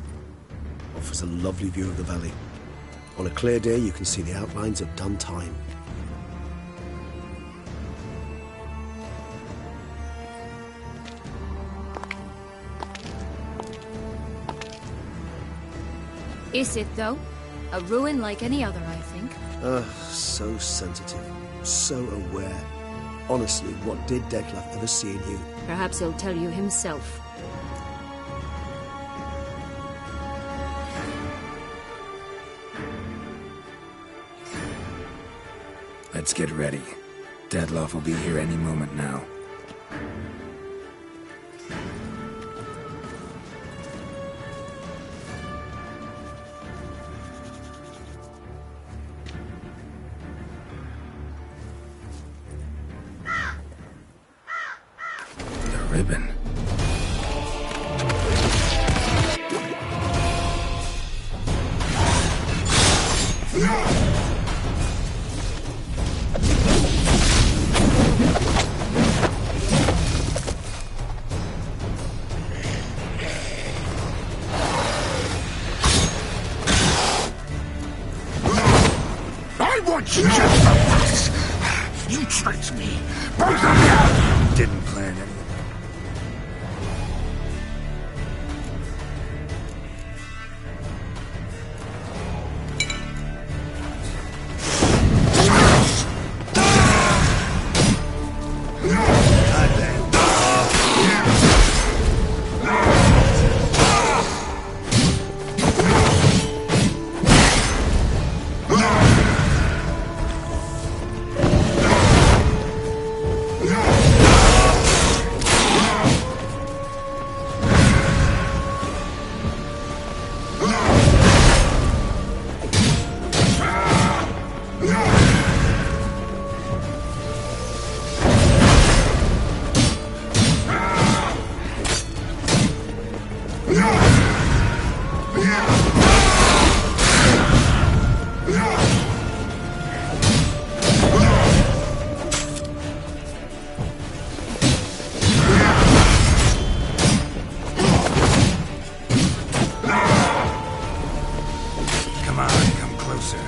Offers a lovely view of the valley. On a clear day, you can see the outlines of done time. Is it, though? A ruin like any other, I think. So sensitive. So aware. Honestly, what did Deathloaf ever see in you? Perhaps he'll tell you himself. Let's get ready. Deathloaf will be here any moment now. The ribbon. I want you just for this. You tricked me. Both of you. Didn't plan anything. Come on, come closer.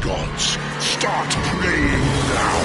Gods, start praying now.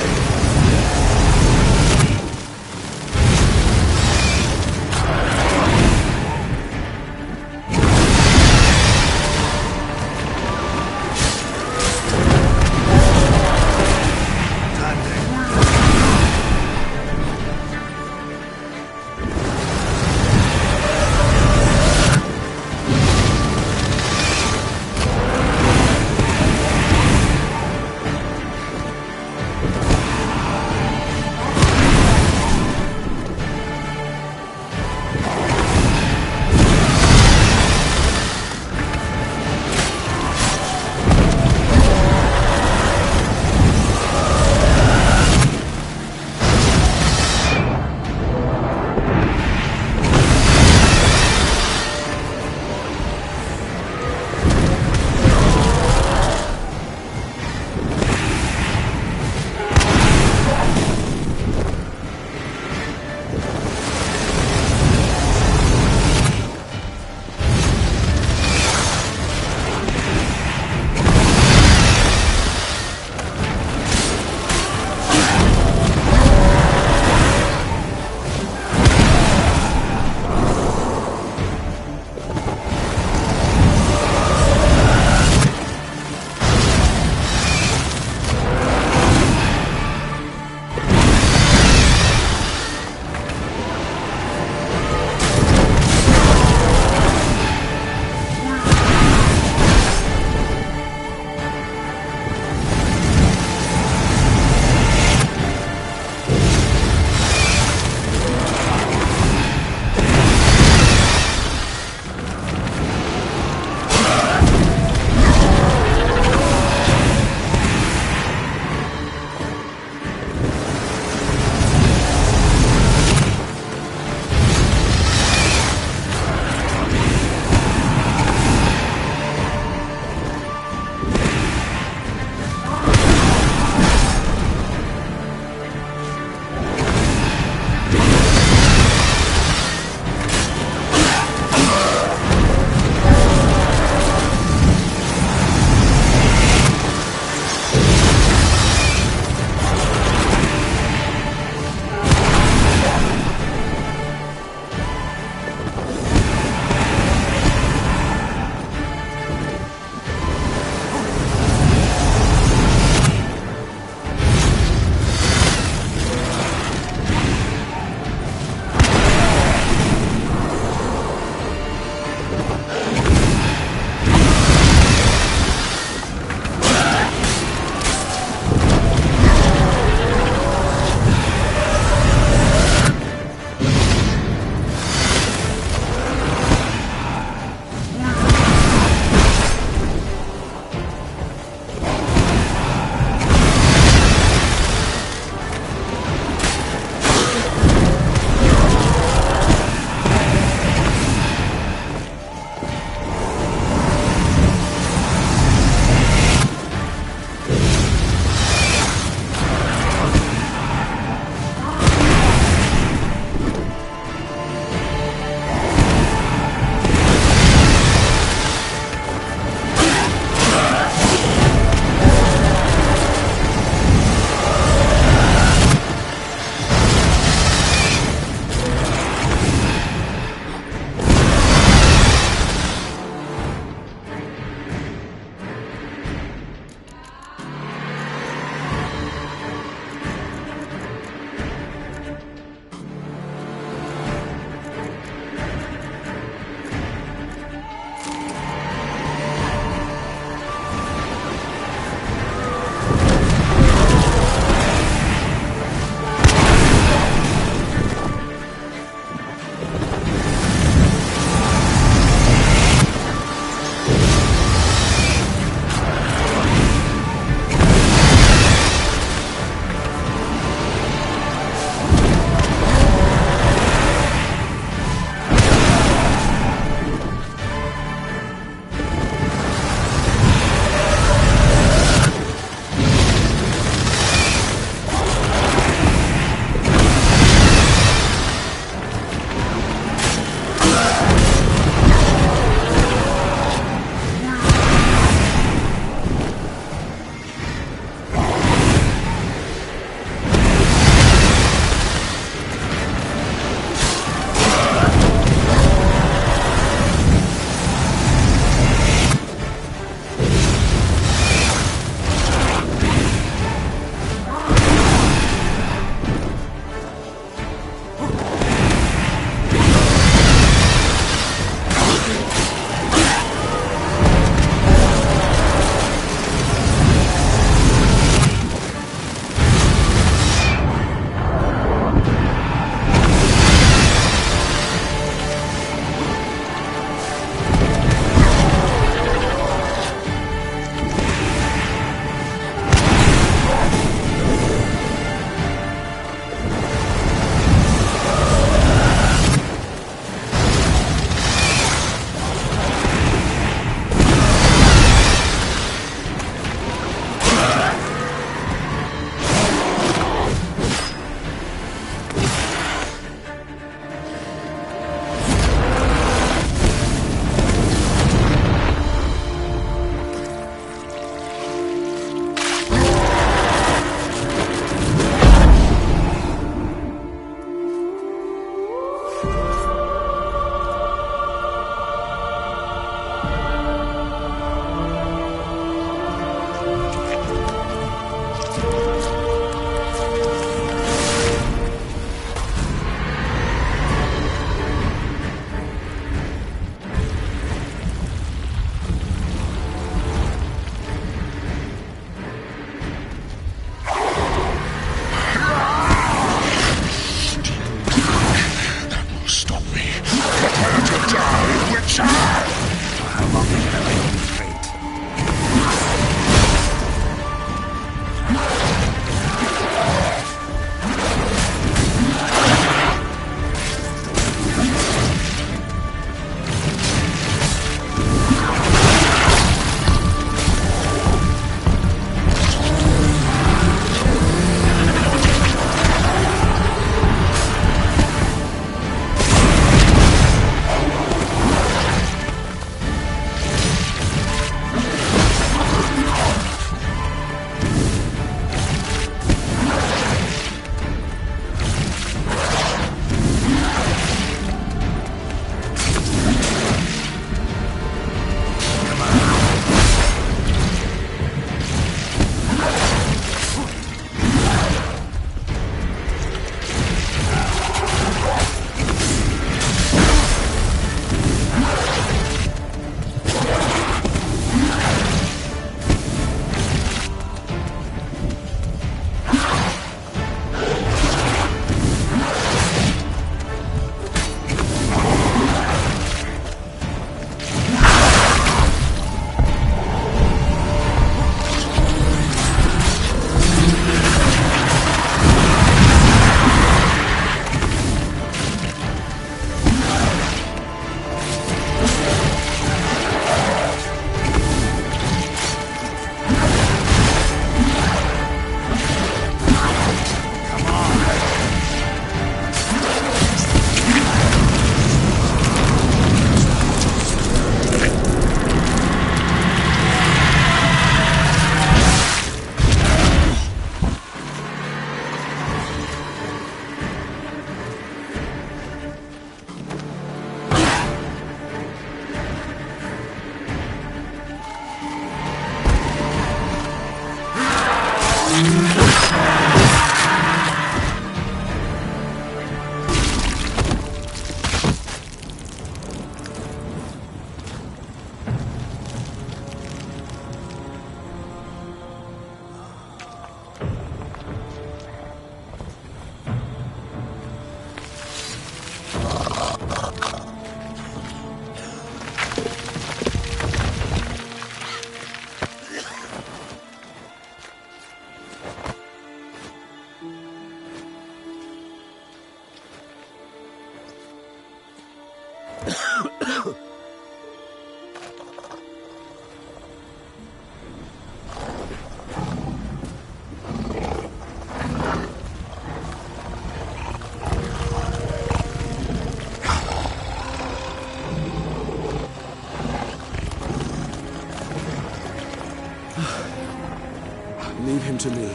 Leave him to me.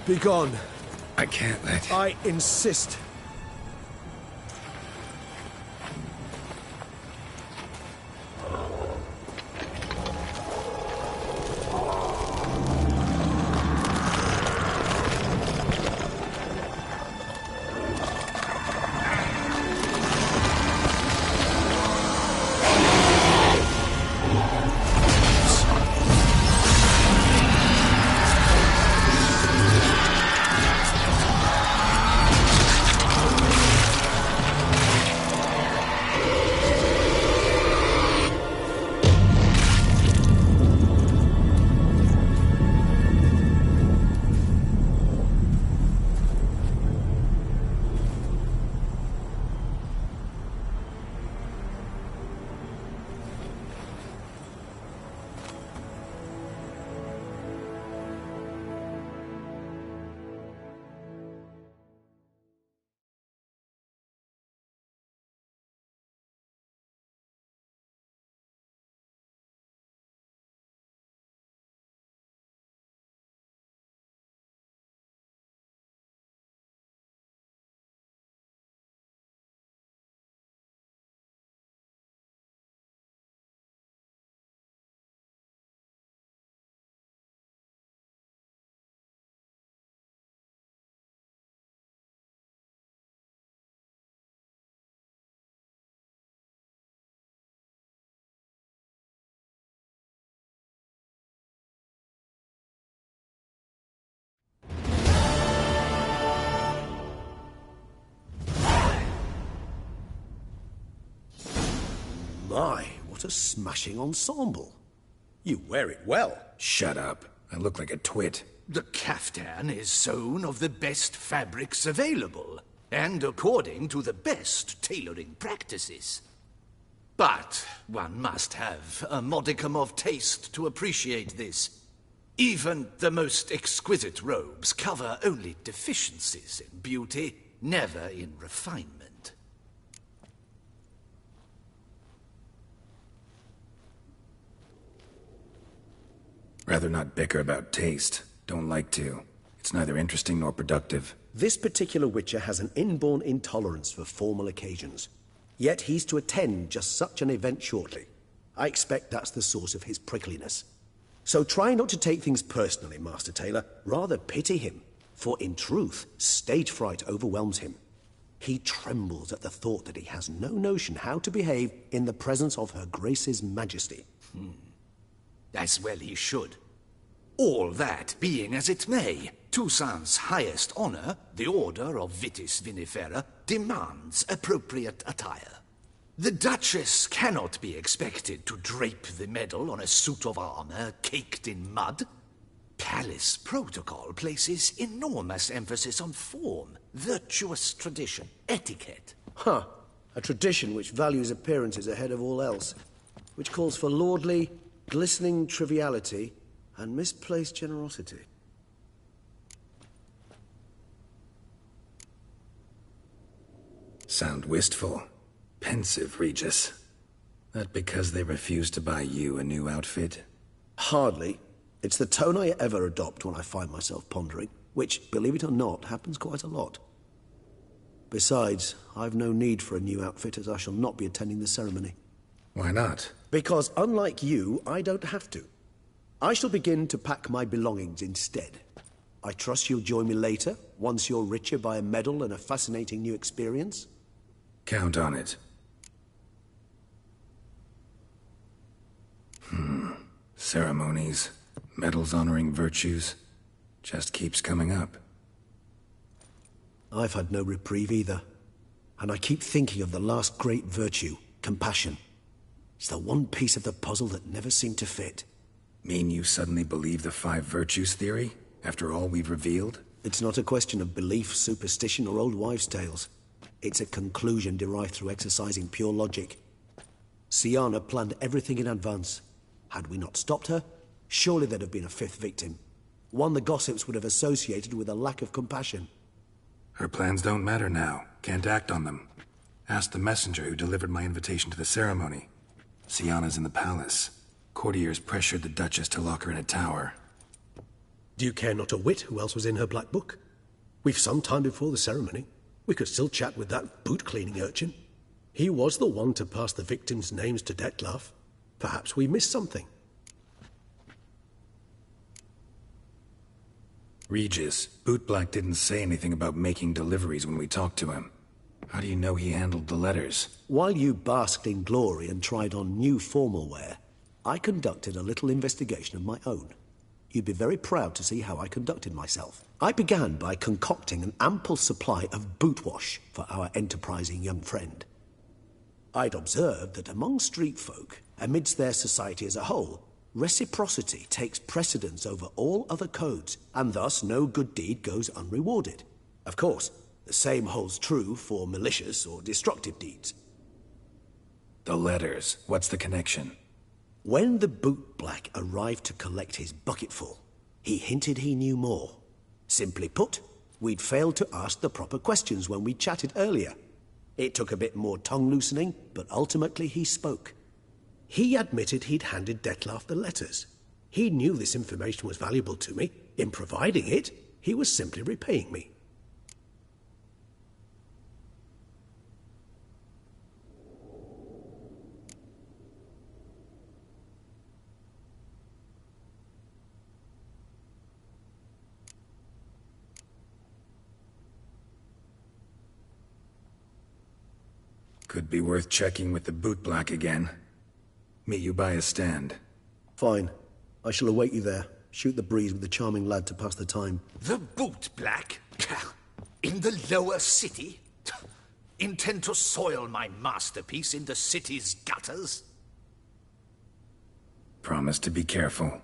Be gone. I can't let... I insist. My, what a smashing ensemble. You wear it well. Shut up. I look like a twit. The caftan is sewn of the best fabrics available, and according to the best tailoring practices. But one must have a modicum of taste to appreciate this. Even the most exquisite robes cover only deficiencies in beauty, never in refinement. Rather not bicker about taste. Don't like to. It's neither interesting nor productive. This particular Witcher has an inborn intolerance for formal occasions. Yet he's to attend just such an event shortly. I expect that's the source of his prickliness. So try not to take things personally, Master Tailor. Rather pity him. For in truth, stage fright overwhelms him. He trembles at the thought that he has no notion how to behave in the presence of Her Grace's Majesty. As well he should. All that being as it may, Toussaint's highest honor, the Order of Vitis Vinifera, demands appropriate attire. The Duchess cannot be expected to drape the medal on a suit of armor caked in mud. Palace protocol places enormous emphasis on form, virtuous tradition, etiquette. Huh. A tradition which values appearances ahead of all else. Which calls for lordly, glistening triviality and misplaced generosity. Sound wistful. Pensive, Regis. That because they refuse to buy you a new outfit? Hardly. It's the tone I ever adopt when I find myself pondering, which, believe it or not, happens quite a lot. Besides, I've no need for a new outfit as I shall not be attending the ceremony. Why not? Because unlike you, I don't have to. I shall begin to pack my belongings instead. I trust you'll join me later, once you're richer by a medal and a fascinating new experience? Count on it. Ceremonies, medals honoring virtues, just keeps coming up. I've had no reprieve either. And I keep thinking of the last great virtue, compassion. It's the one piece of the puzzle that never seemed to fit. Mean you suddenly believe the 5 virtues theory, after all we've revealed? It's not a question of belief, superstition, or old wives' tales. It's a conclusion derived through exercising pure logic. Siana planned everything in advance. Had we not stopped her, surely there'd have been a 5th victim. One the gossips would have associated with a lack of compassion. Her plans don't matter now. Can't act on them. Ask the messenger who delivered my invitation to the ceremony. Siana's in the palace. Courtiers pressured the Duchess to lock her in a tower. Do you care not a whit who else was in her black book? We've some time before the ceremony. We could still chat with that boot-cleaning urchin. He was the one to pass the victims' names to Dettlaff. Perhaps we missed something. Regis, Bootblack didn't say anything about making deliveries when we talked to him. How do you know he handled the letters? While you basked in glory and tried on new formal wear, I conducted a little investigation of my own. You'd be very proud to see how I conducted myself. I began by concocting an ample supply of boot wash for our enterprising young friend. I'd observed that among street folk, amidst their society as a whole, reciprocity takes precedence over all other codes, and thus no good deed goes unrewarded. Of course, the same holds true for malicious or destructive deeds. The letters, what's the connection? When the bootblack arrived to collect his bucketful, he hinted he knew more. Simply put, we'd failed to ask the proper questions when we chatted earlier. It took a bit more tongue-loosening, but ultimately he spoke. He admitted he'd handed Dettlaff the letters. He knew this information was valuable to me. In providing it, he was simply repaying me. Could be worth checking with the bootblack again. Meet you by a stand. Fine. I shall await you there. Shoot the breeze with the charming lad to pass the time. The bootblack? In the lower city? Intend to soil my masterpiece in the city's gutters? Promise to be careful.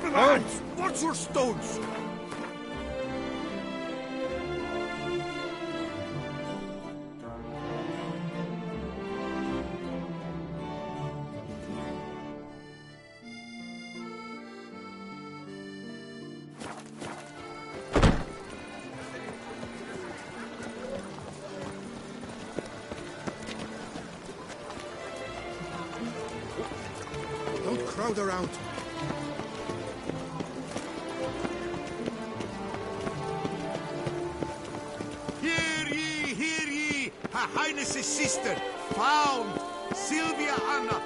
Hands! What's your stones? Don't crowd around. Her Highness's sister, found Sylvia Anna.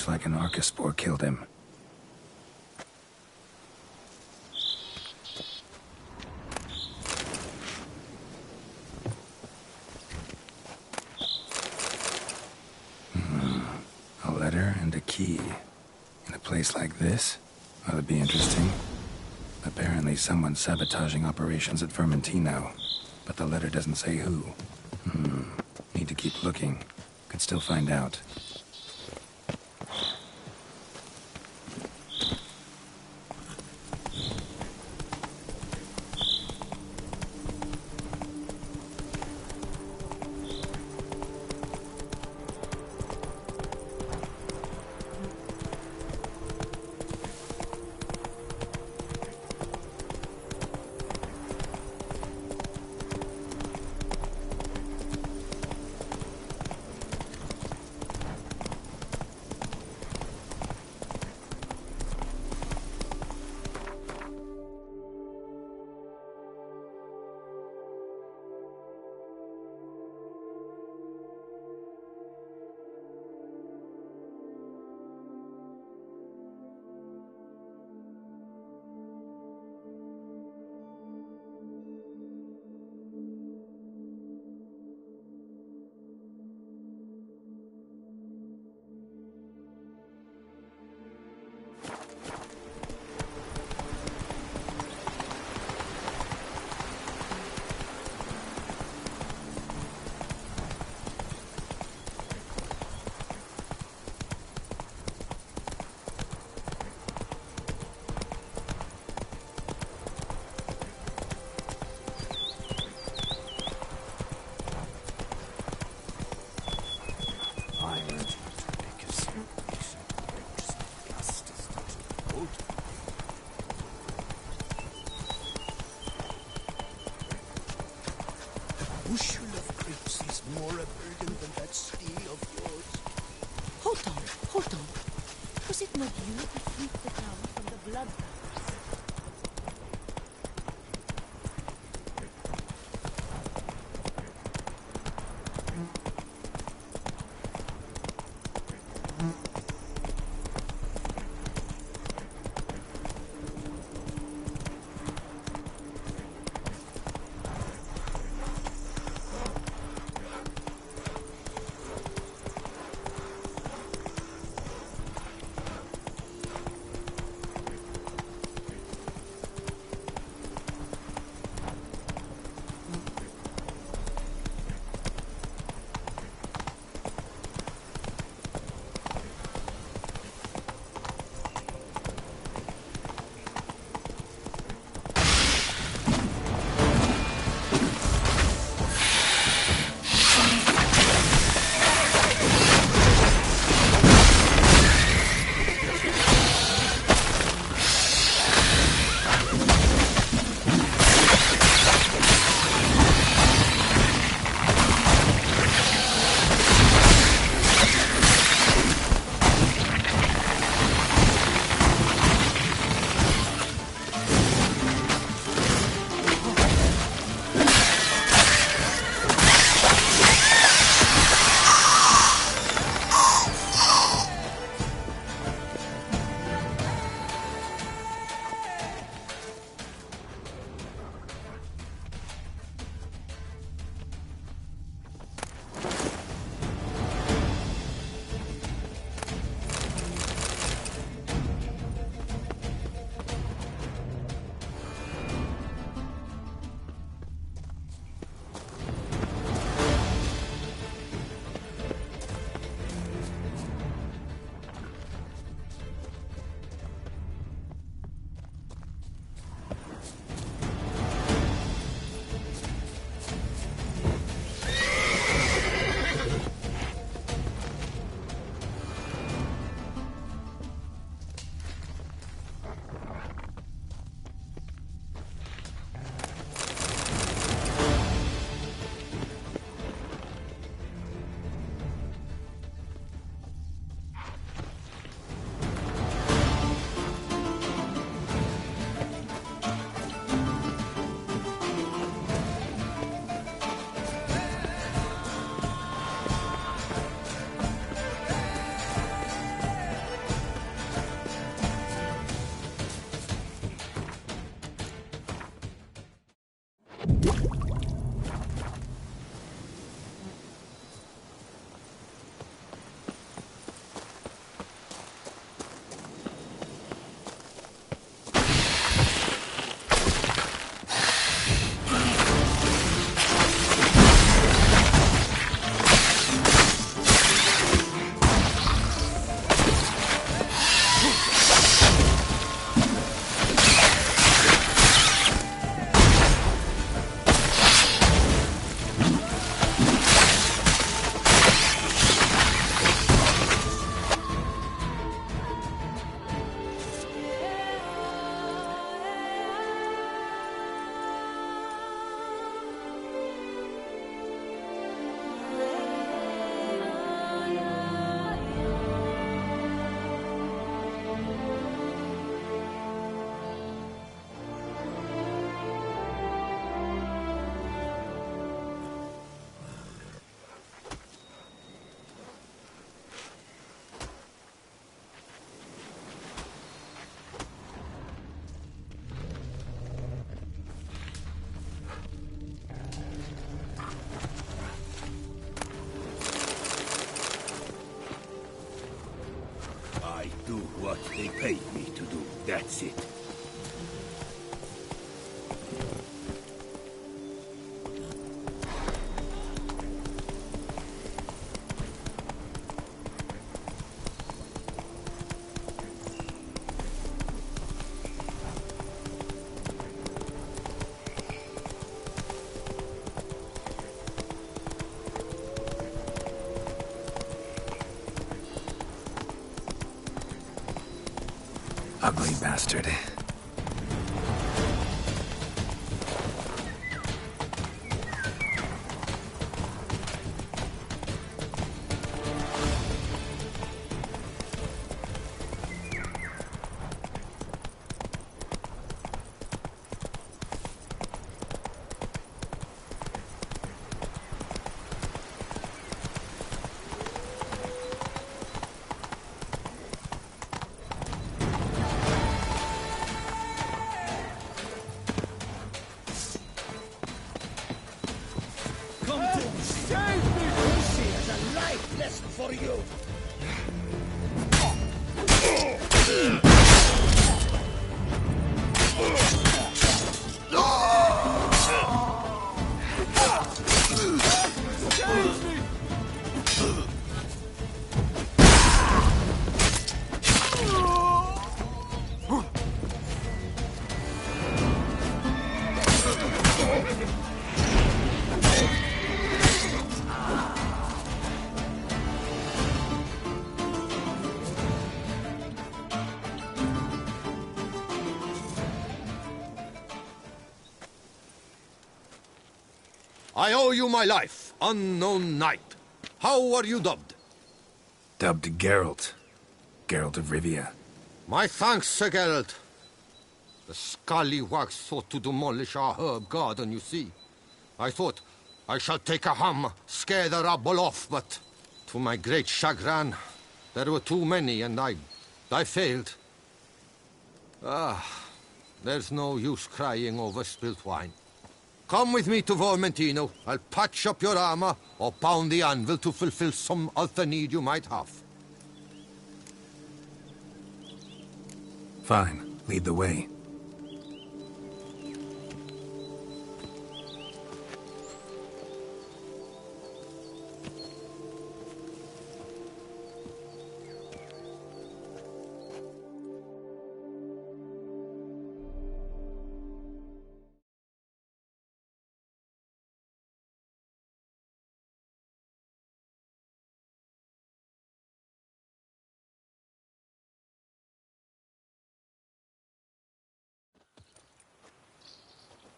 Looks like an archospore killed him. A letter and a key. In a place like this? Ought to be interesting. Apparently someone's sabotaging operations at Vermentino, but the letter doesn't say who. Need to keep looking. Could still find out. Sit. Ugly bastard. I owe you my life, unknown knight. How are you dubbed? Dubbed Geralt. Geralt of Rivia. My thanks, Sir Geralt. The scallywags sought to demolish our herb garden, you see. I thought, I shall take a hum, scare the rabble off, but to my great chagrin, there were too many, and I failed. There's no use crying over spilt wine. Come with me to Vermentino. I'll patch up your armor or pound the anvil to fulfill some other need you might have. Fine. Lead the way.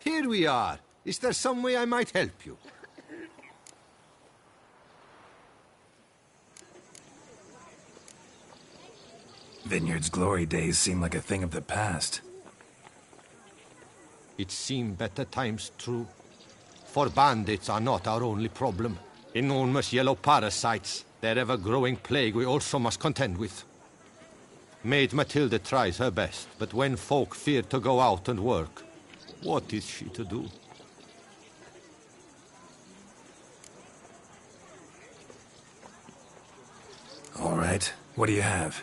Here we are. Is there some way I might help you? Vineyard's glory days seem like a thing of the past. It seemed better times, true. For bandits are not our only problem. Enormous yellow parasites, their ever-growing plague we also must contend with. Maid Matilda tries her best, but when folk fear to go out and work, what is she to do? All right. What do you have?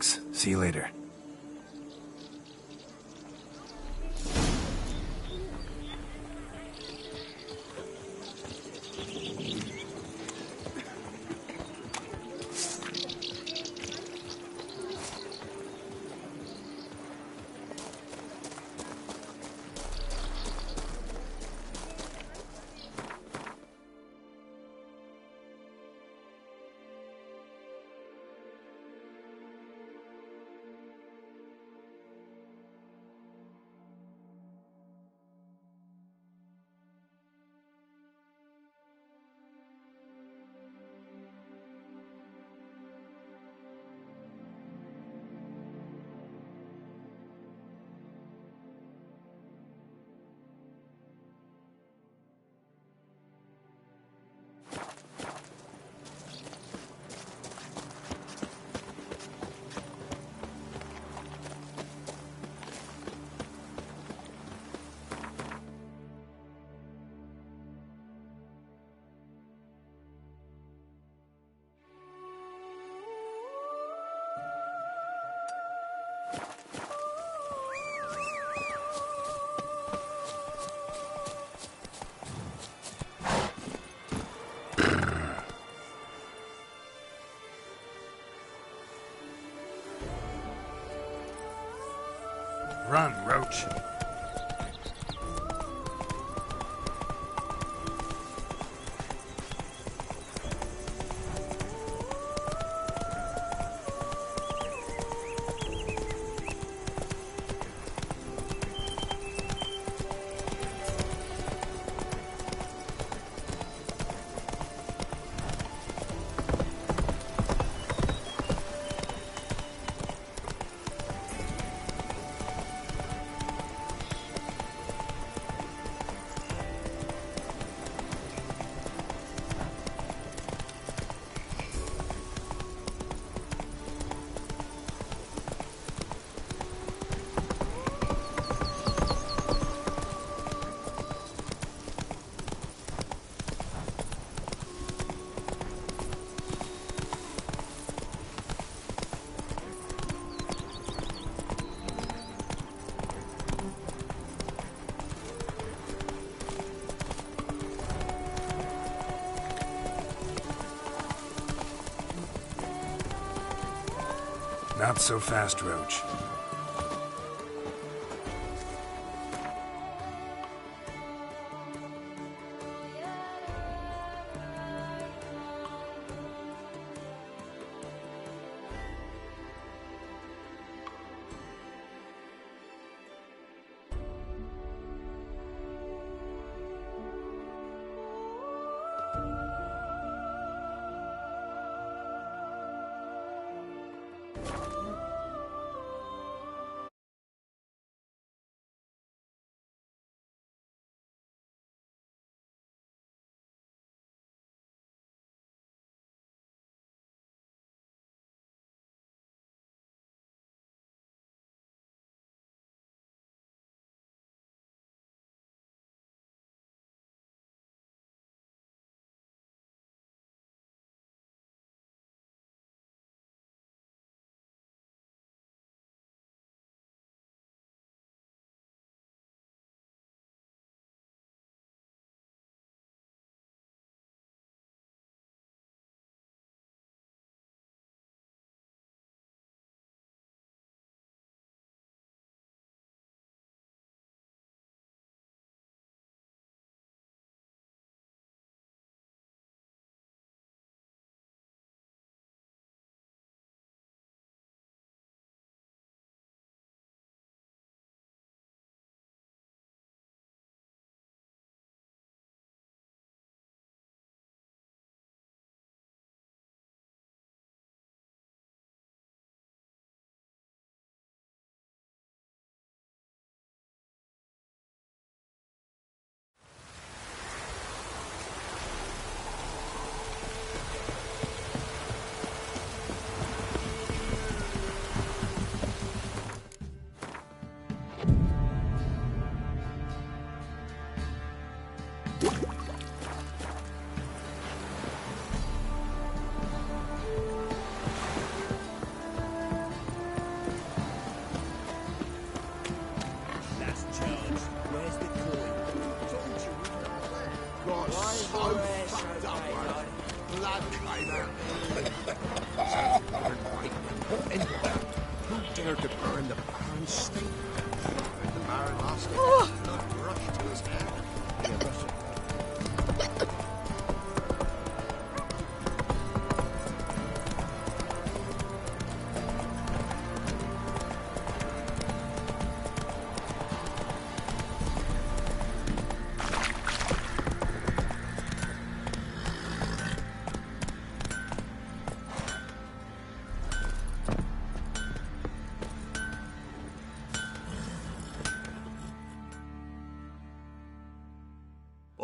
Thanks. See you later. Run, Roach. Not so fast, Roach. Who dared to burn the Baron's stake? The Baron lost it. Blood rushed to his head.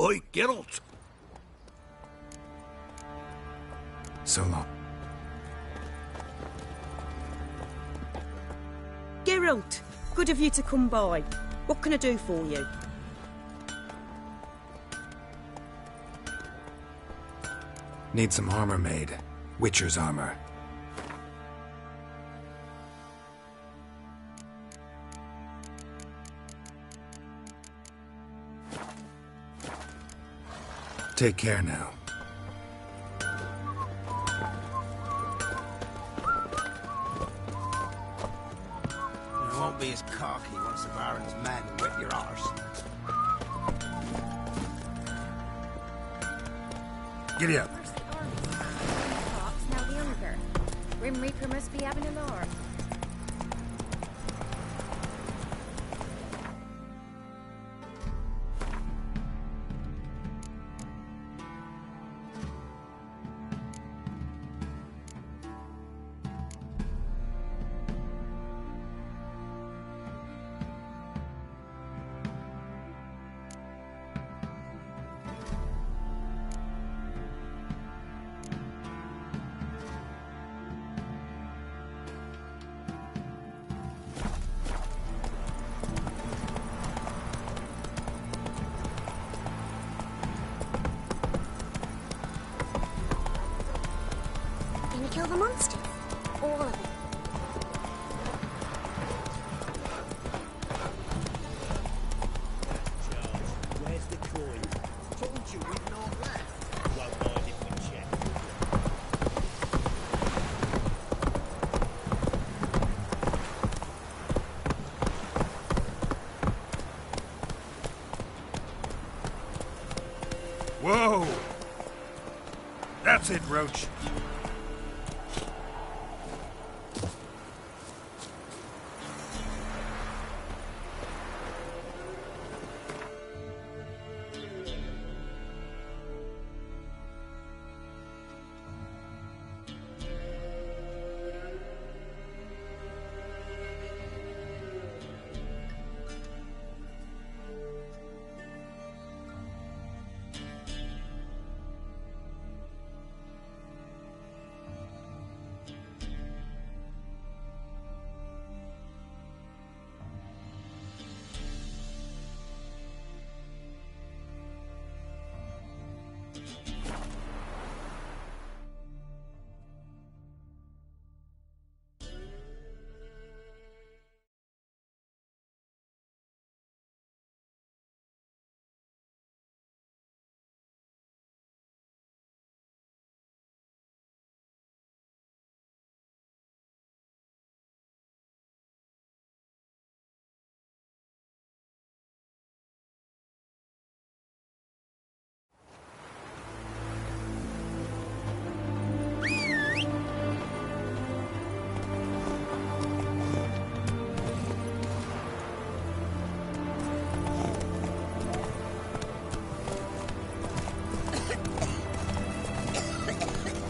Oi, Geralt! So long. Geralt, good of you to come by. What can I do for you? Need some armor made. Witcher's armor. Take care now. You won't be as cocky once the Baron's men whip your arse. Giddy up. First the army, the fox, now the younger. Grim Reaper must be having a lark. Gonna kill the monsters. All of them. Where's the coin? Told you we'd not left. Won't mind if we check. Whoa! That's it, Roach.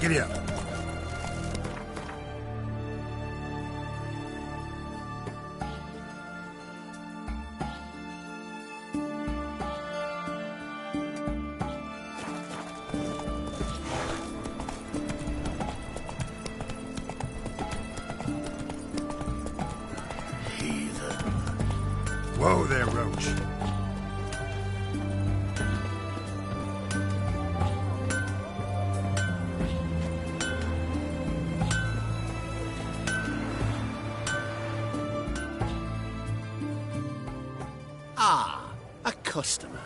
Giddy up. Whoa there, Roach. Ah, a customer.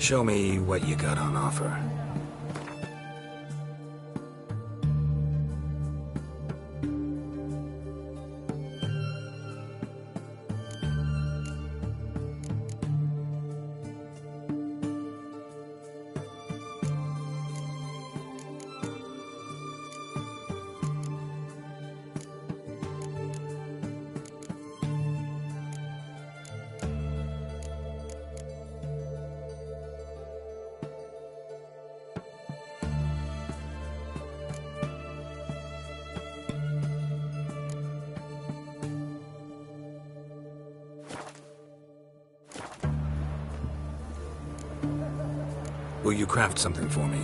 Show me what you got on offer. Will you craft something for me?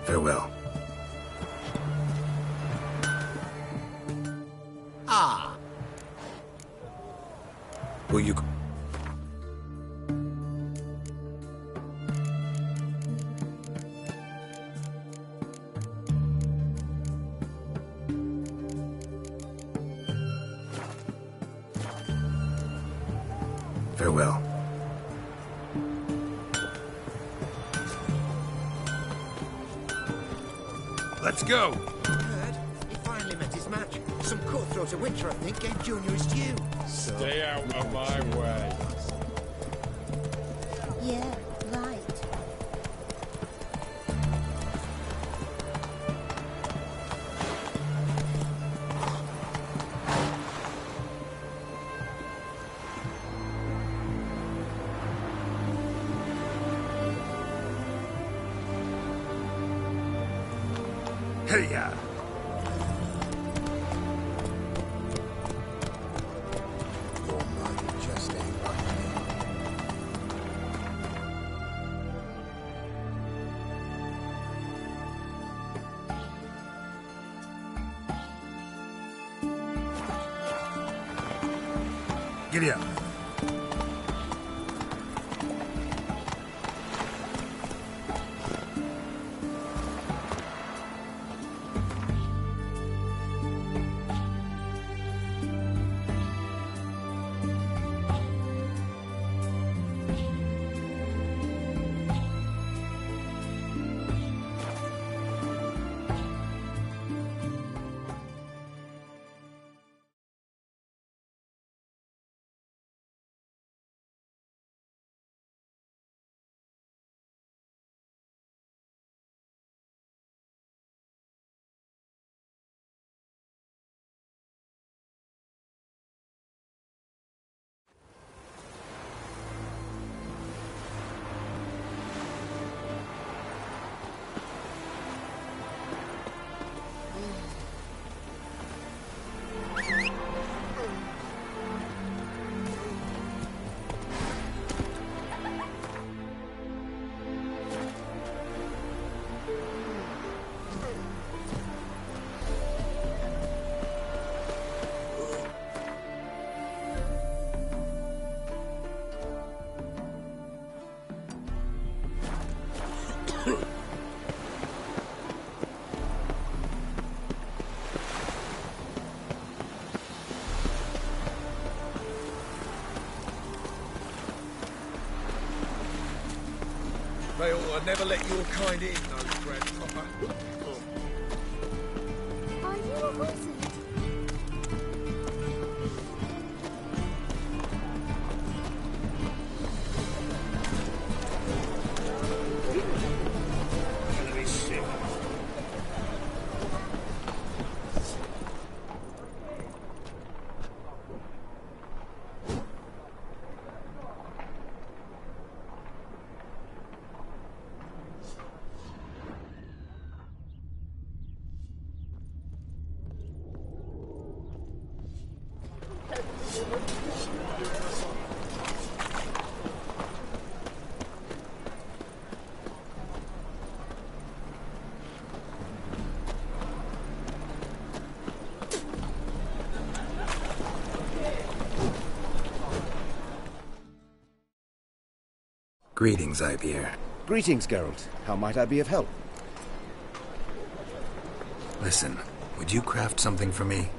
Farewell. Ah! Will you... Farewell. Let's go! Heard? He finally met his match. Some cutthroat of Winter, I think, gave Junior his due. Stay out of my way. Yeah, right. Hey-ya! Your mind just ain't right. Giddy up. They ought to never let your kind in, those grandpapa. Are you a wizard? Gonna be sick. Greetings, Ivier. Greetings, Geralt. How might I be of help? Listen, would you craft something for me?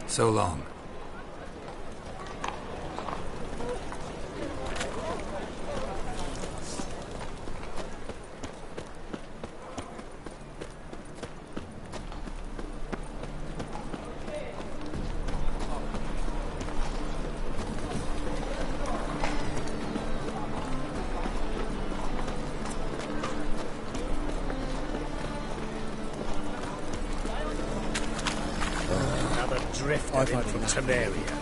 So long. Another drifter in from Temeria.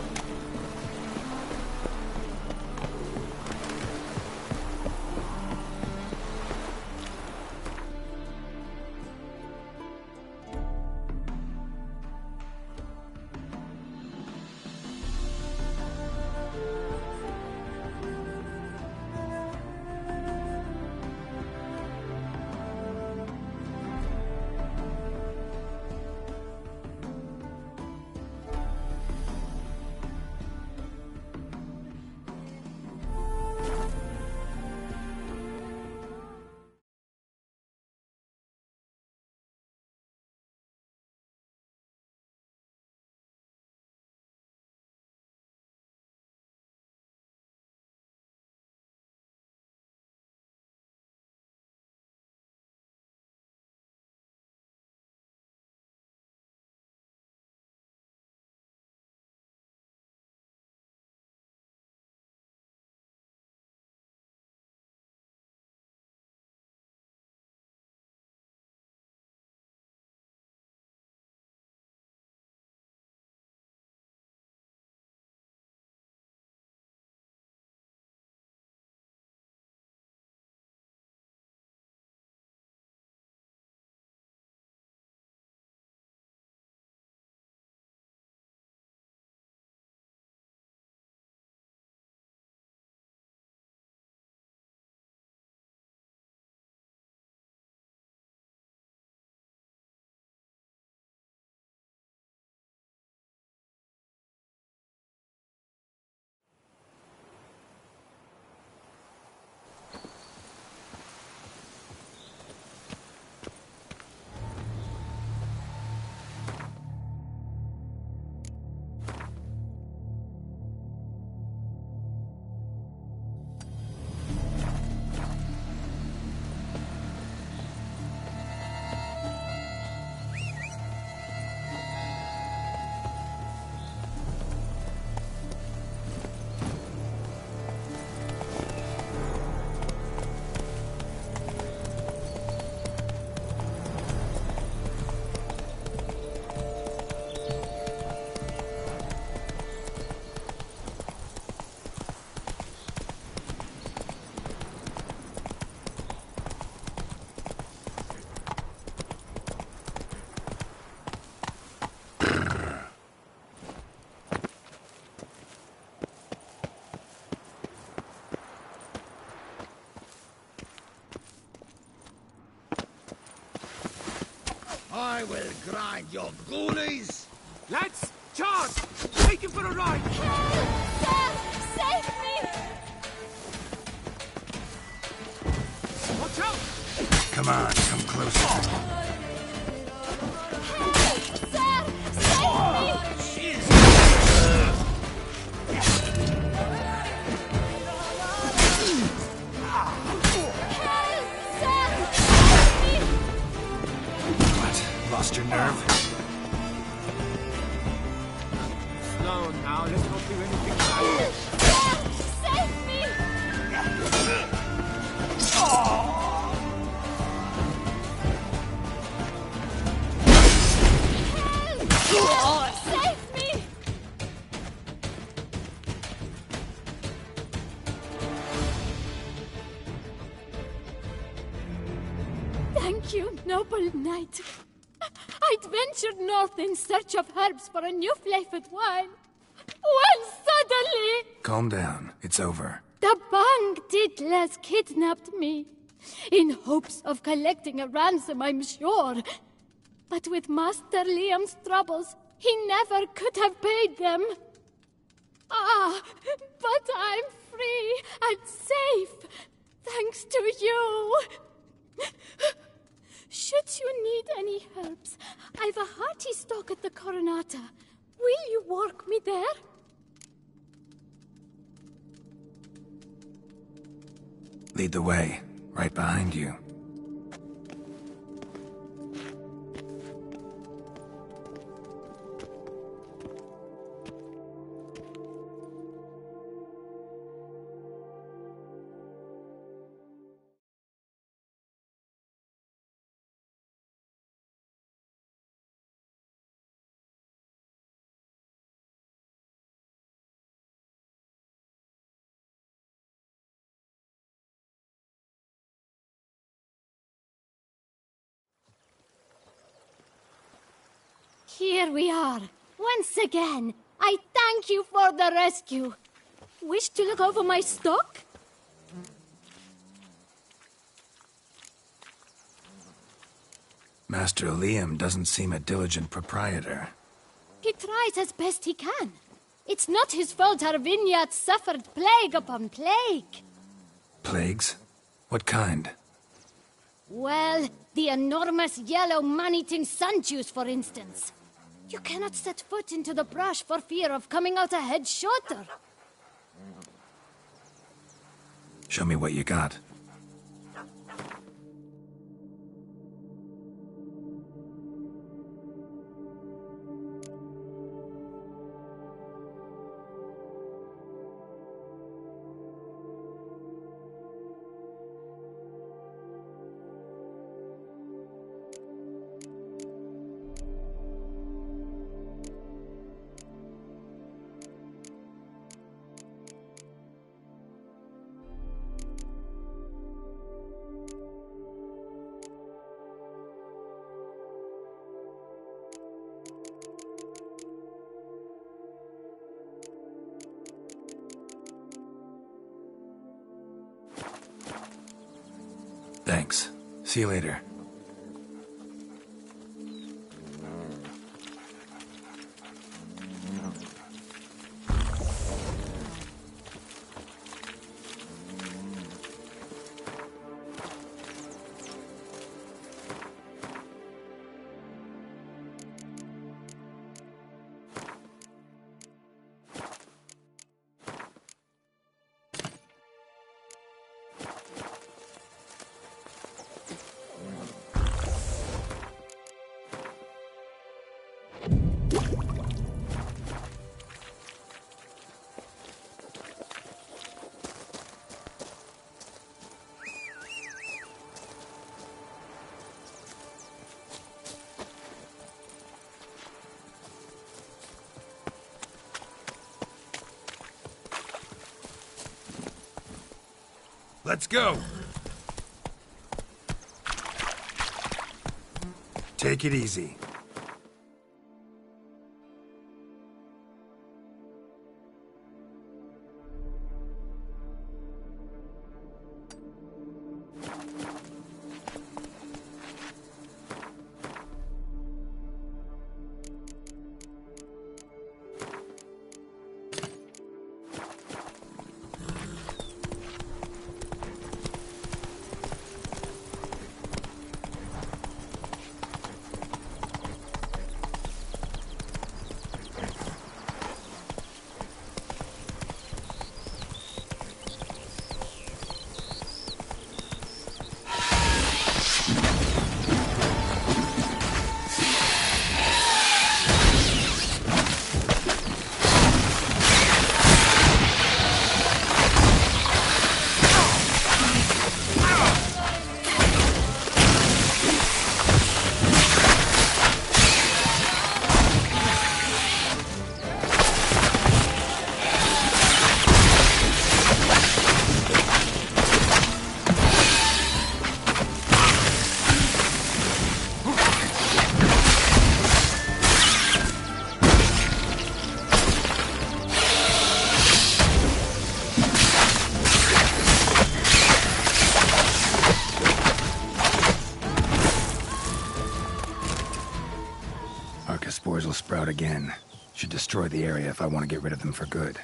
I will grind your ghoulies! Lads, charge! Take him for a ride! Help! Save me! Watch out! Come on, come closer. Sir! Save me! What? Lost your nerve? Slow now, let's not do anything bad. Save me! Help! Save me! Thank you, noble knight. I'd ventured north in search of herbs for a new flavored wine. When suddenly, Calm down. It's over. the Bang Diddlers kidnapped me. In hopes of collecting a ransom, I'm sure. But with Master Liam's troubles, he never could have paid them. Ah, but I'm free and safe, thanks to you. Should you need any herbs, I've a hearty stock at the Coronata. Will you walk me there? Lead the way. Right behind you. Here we are. Once again, I thank you for the rescue. Wish to look over my stock? Master Liam doesn't seem a diligent proprietor. He tries as best he can. It's not his fault our vineyard suffered plague upon plague. Plagues? What kind? Well, the enormous yellow man-eating sun juice, for instance. You cannot set foot into the brush for fear of coming out a head shorter. Show me what you got. Thanks. See you later. Let's go. Take it easy. Archospores will sprout again. Should destroy the area if I want to get rid of them for good.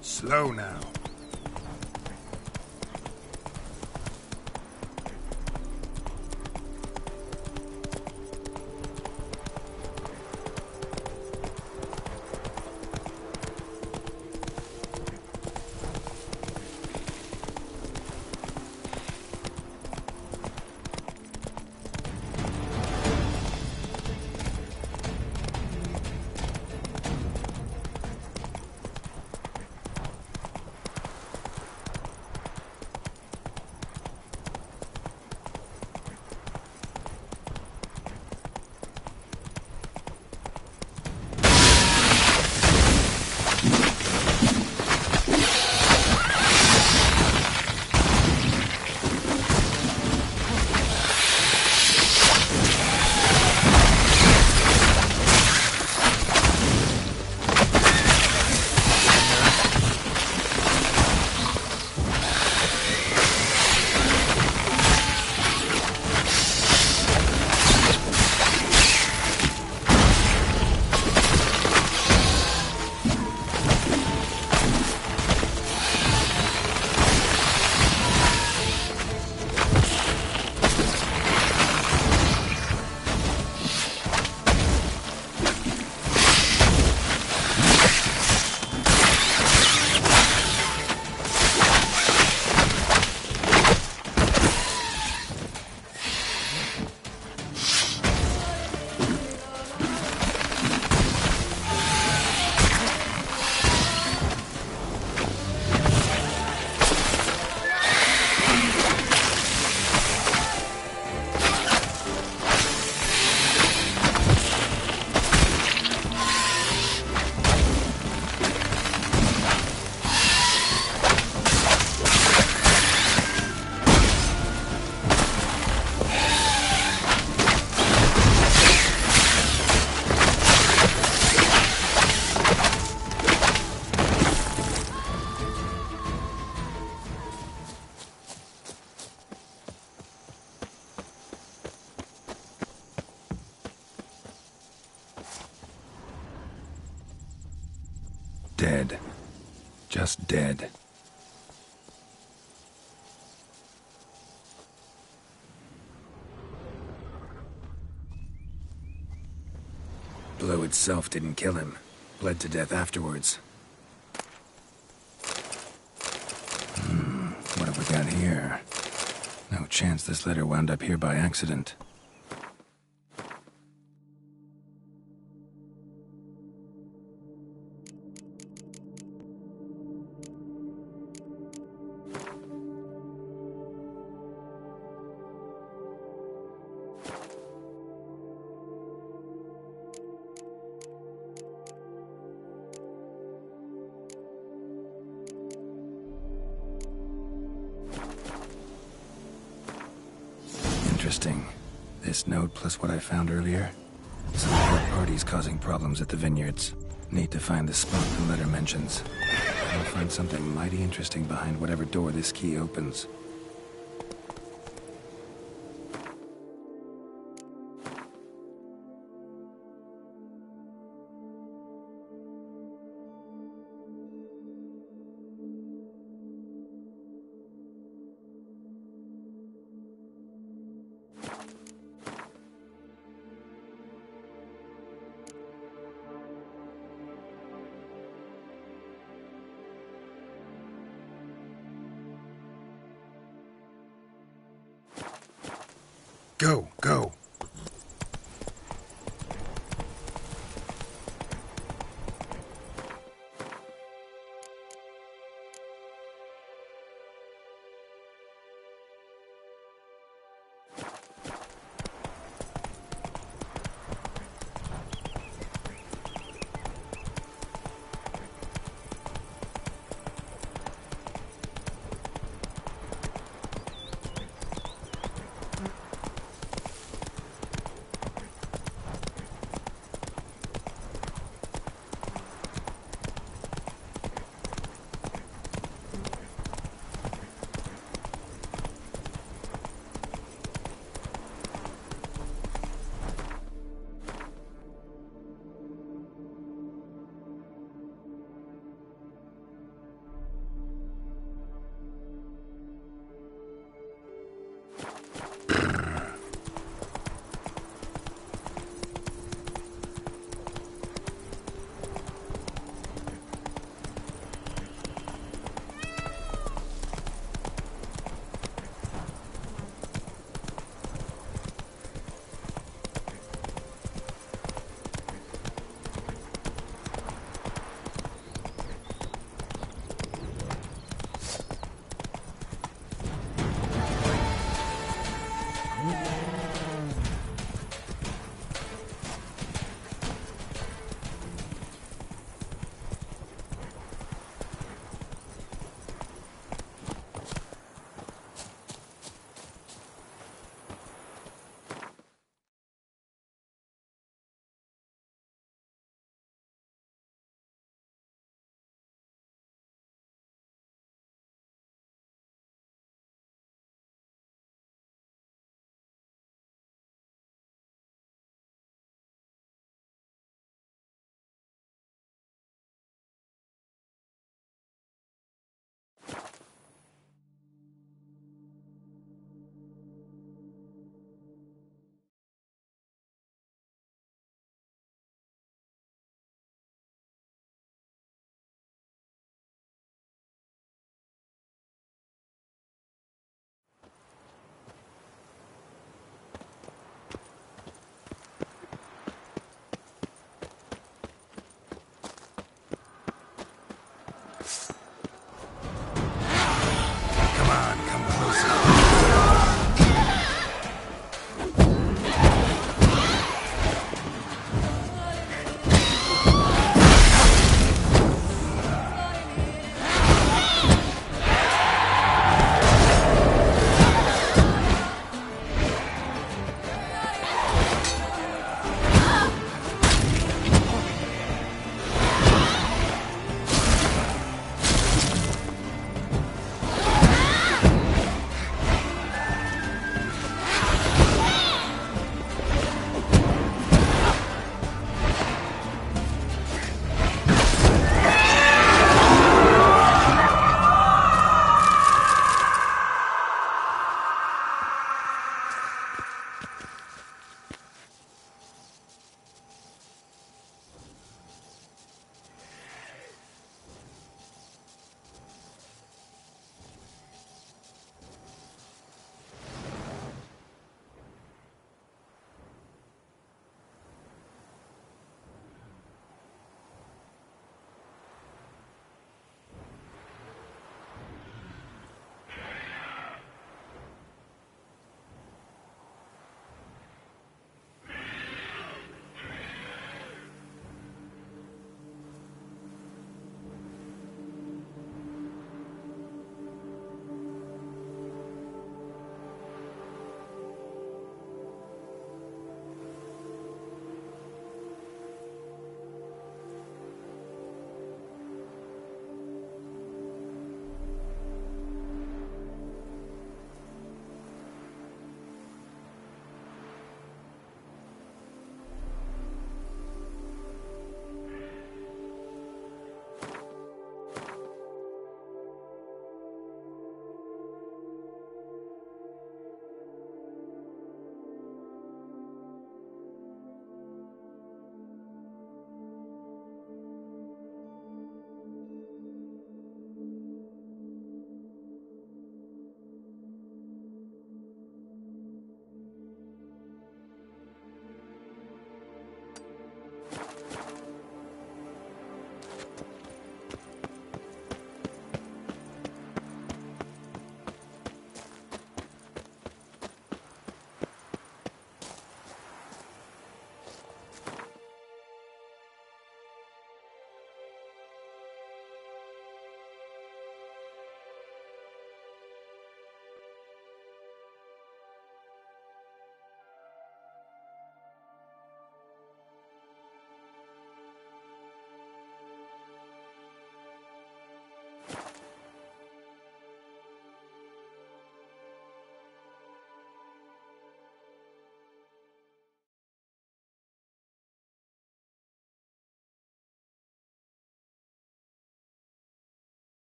Slow now. Dead. Just dead. Blow itself didn't kill him. Bled to death afterwards. What have we got here? No chance this letter wound up here by accident. Interesting. This note plus what I found earlier. Some third parties causing problems at the vineyards. Need to find the spot the letter mentions. I'll find something mighty interesting behind whatever door this key opens. Go, go.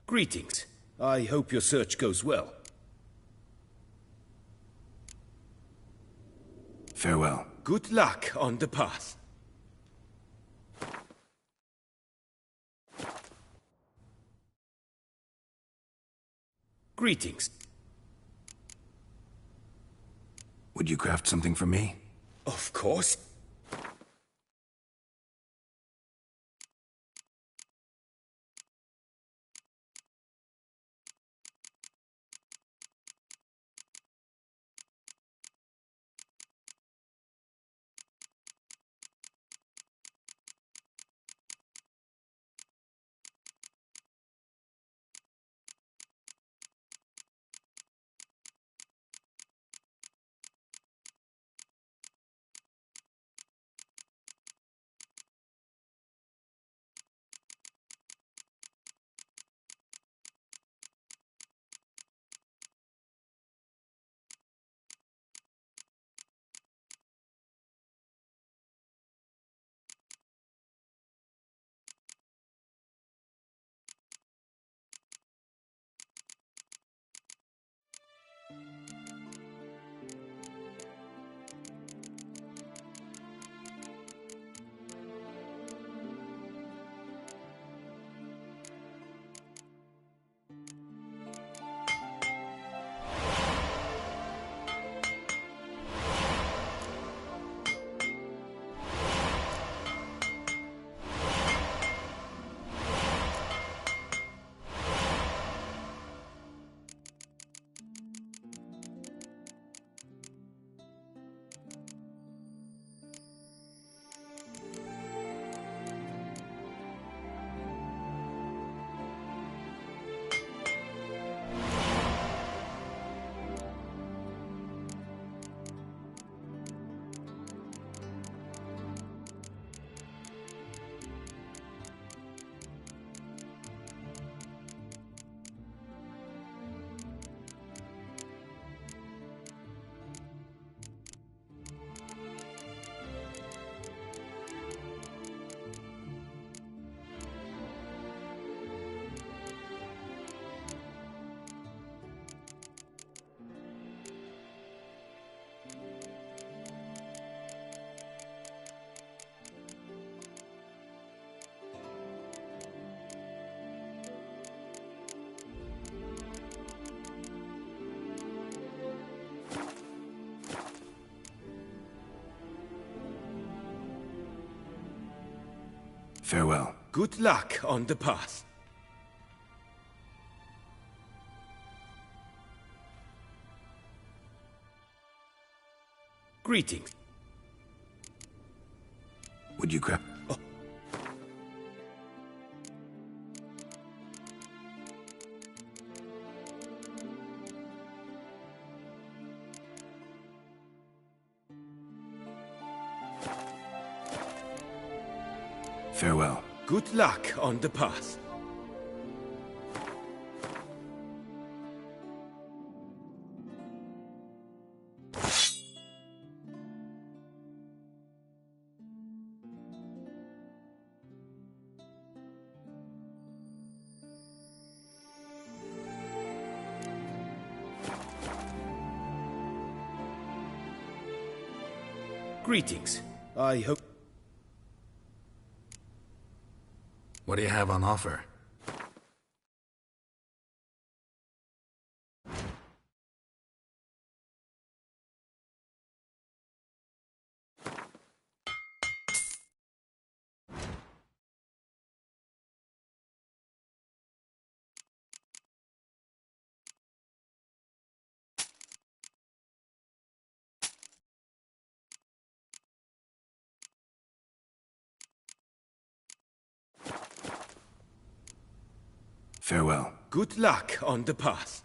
Greetings. I hope your search goes well. Farewell. Good luck on the path. Greetings. Would you craft something for me? Of course. Farewell. Good luck on the path. Greetings. Would you craft... Farewell. Good luck on the path. Greetings. I hope... What do you have on offer? Farewell. Good luck on the path.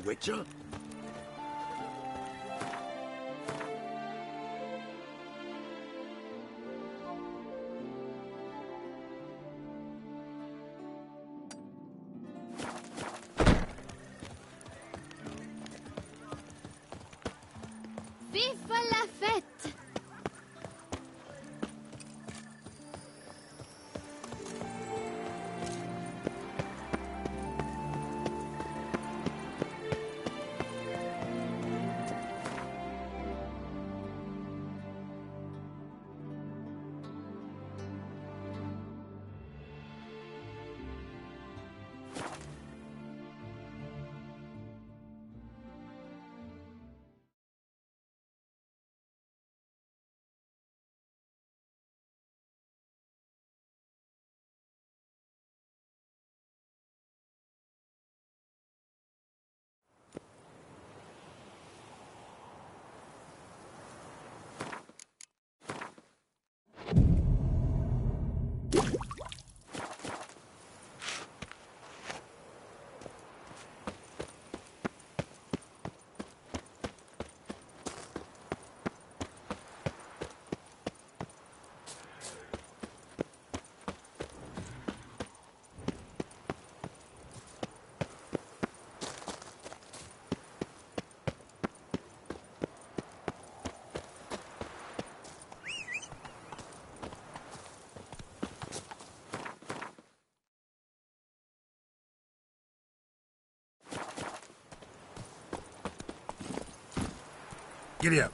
Witcher? Viva la fête! Giddy up.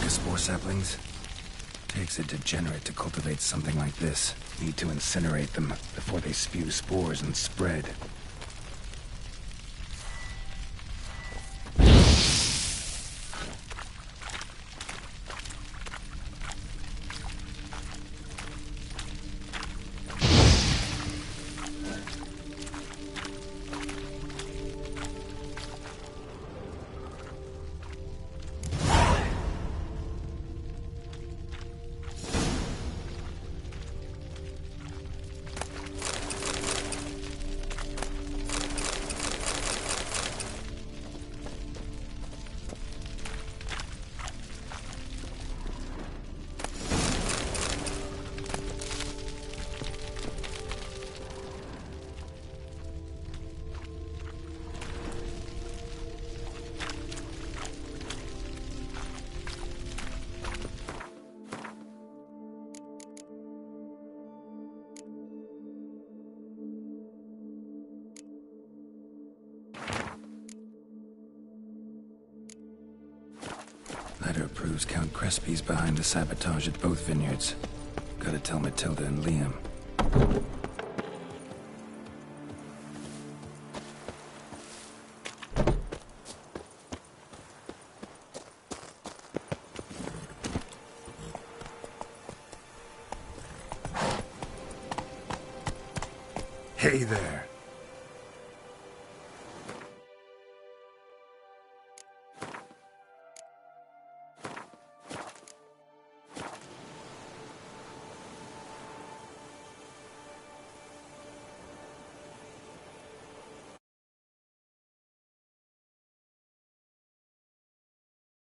Spore saplings? Takes a degenerate to cultivate something like this. Need to incinerate them before they spew spores and spread. Letter proves Count Crespi's behind the sabotage at both vineyards. Gotta tell Matilda and Liam. Hey there.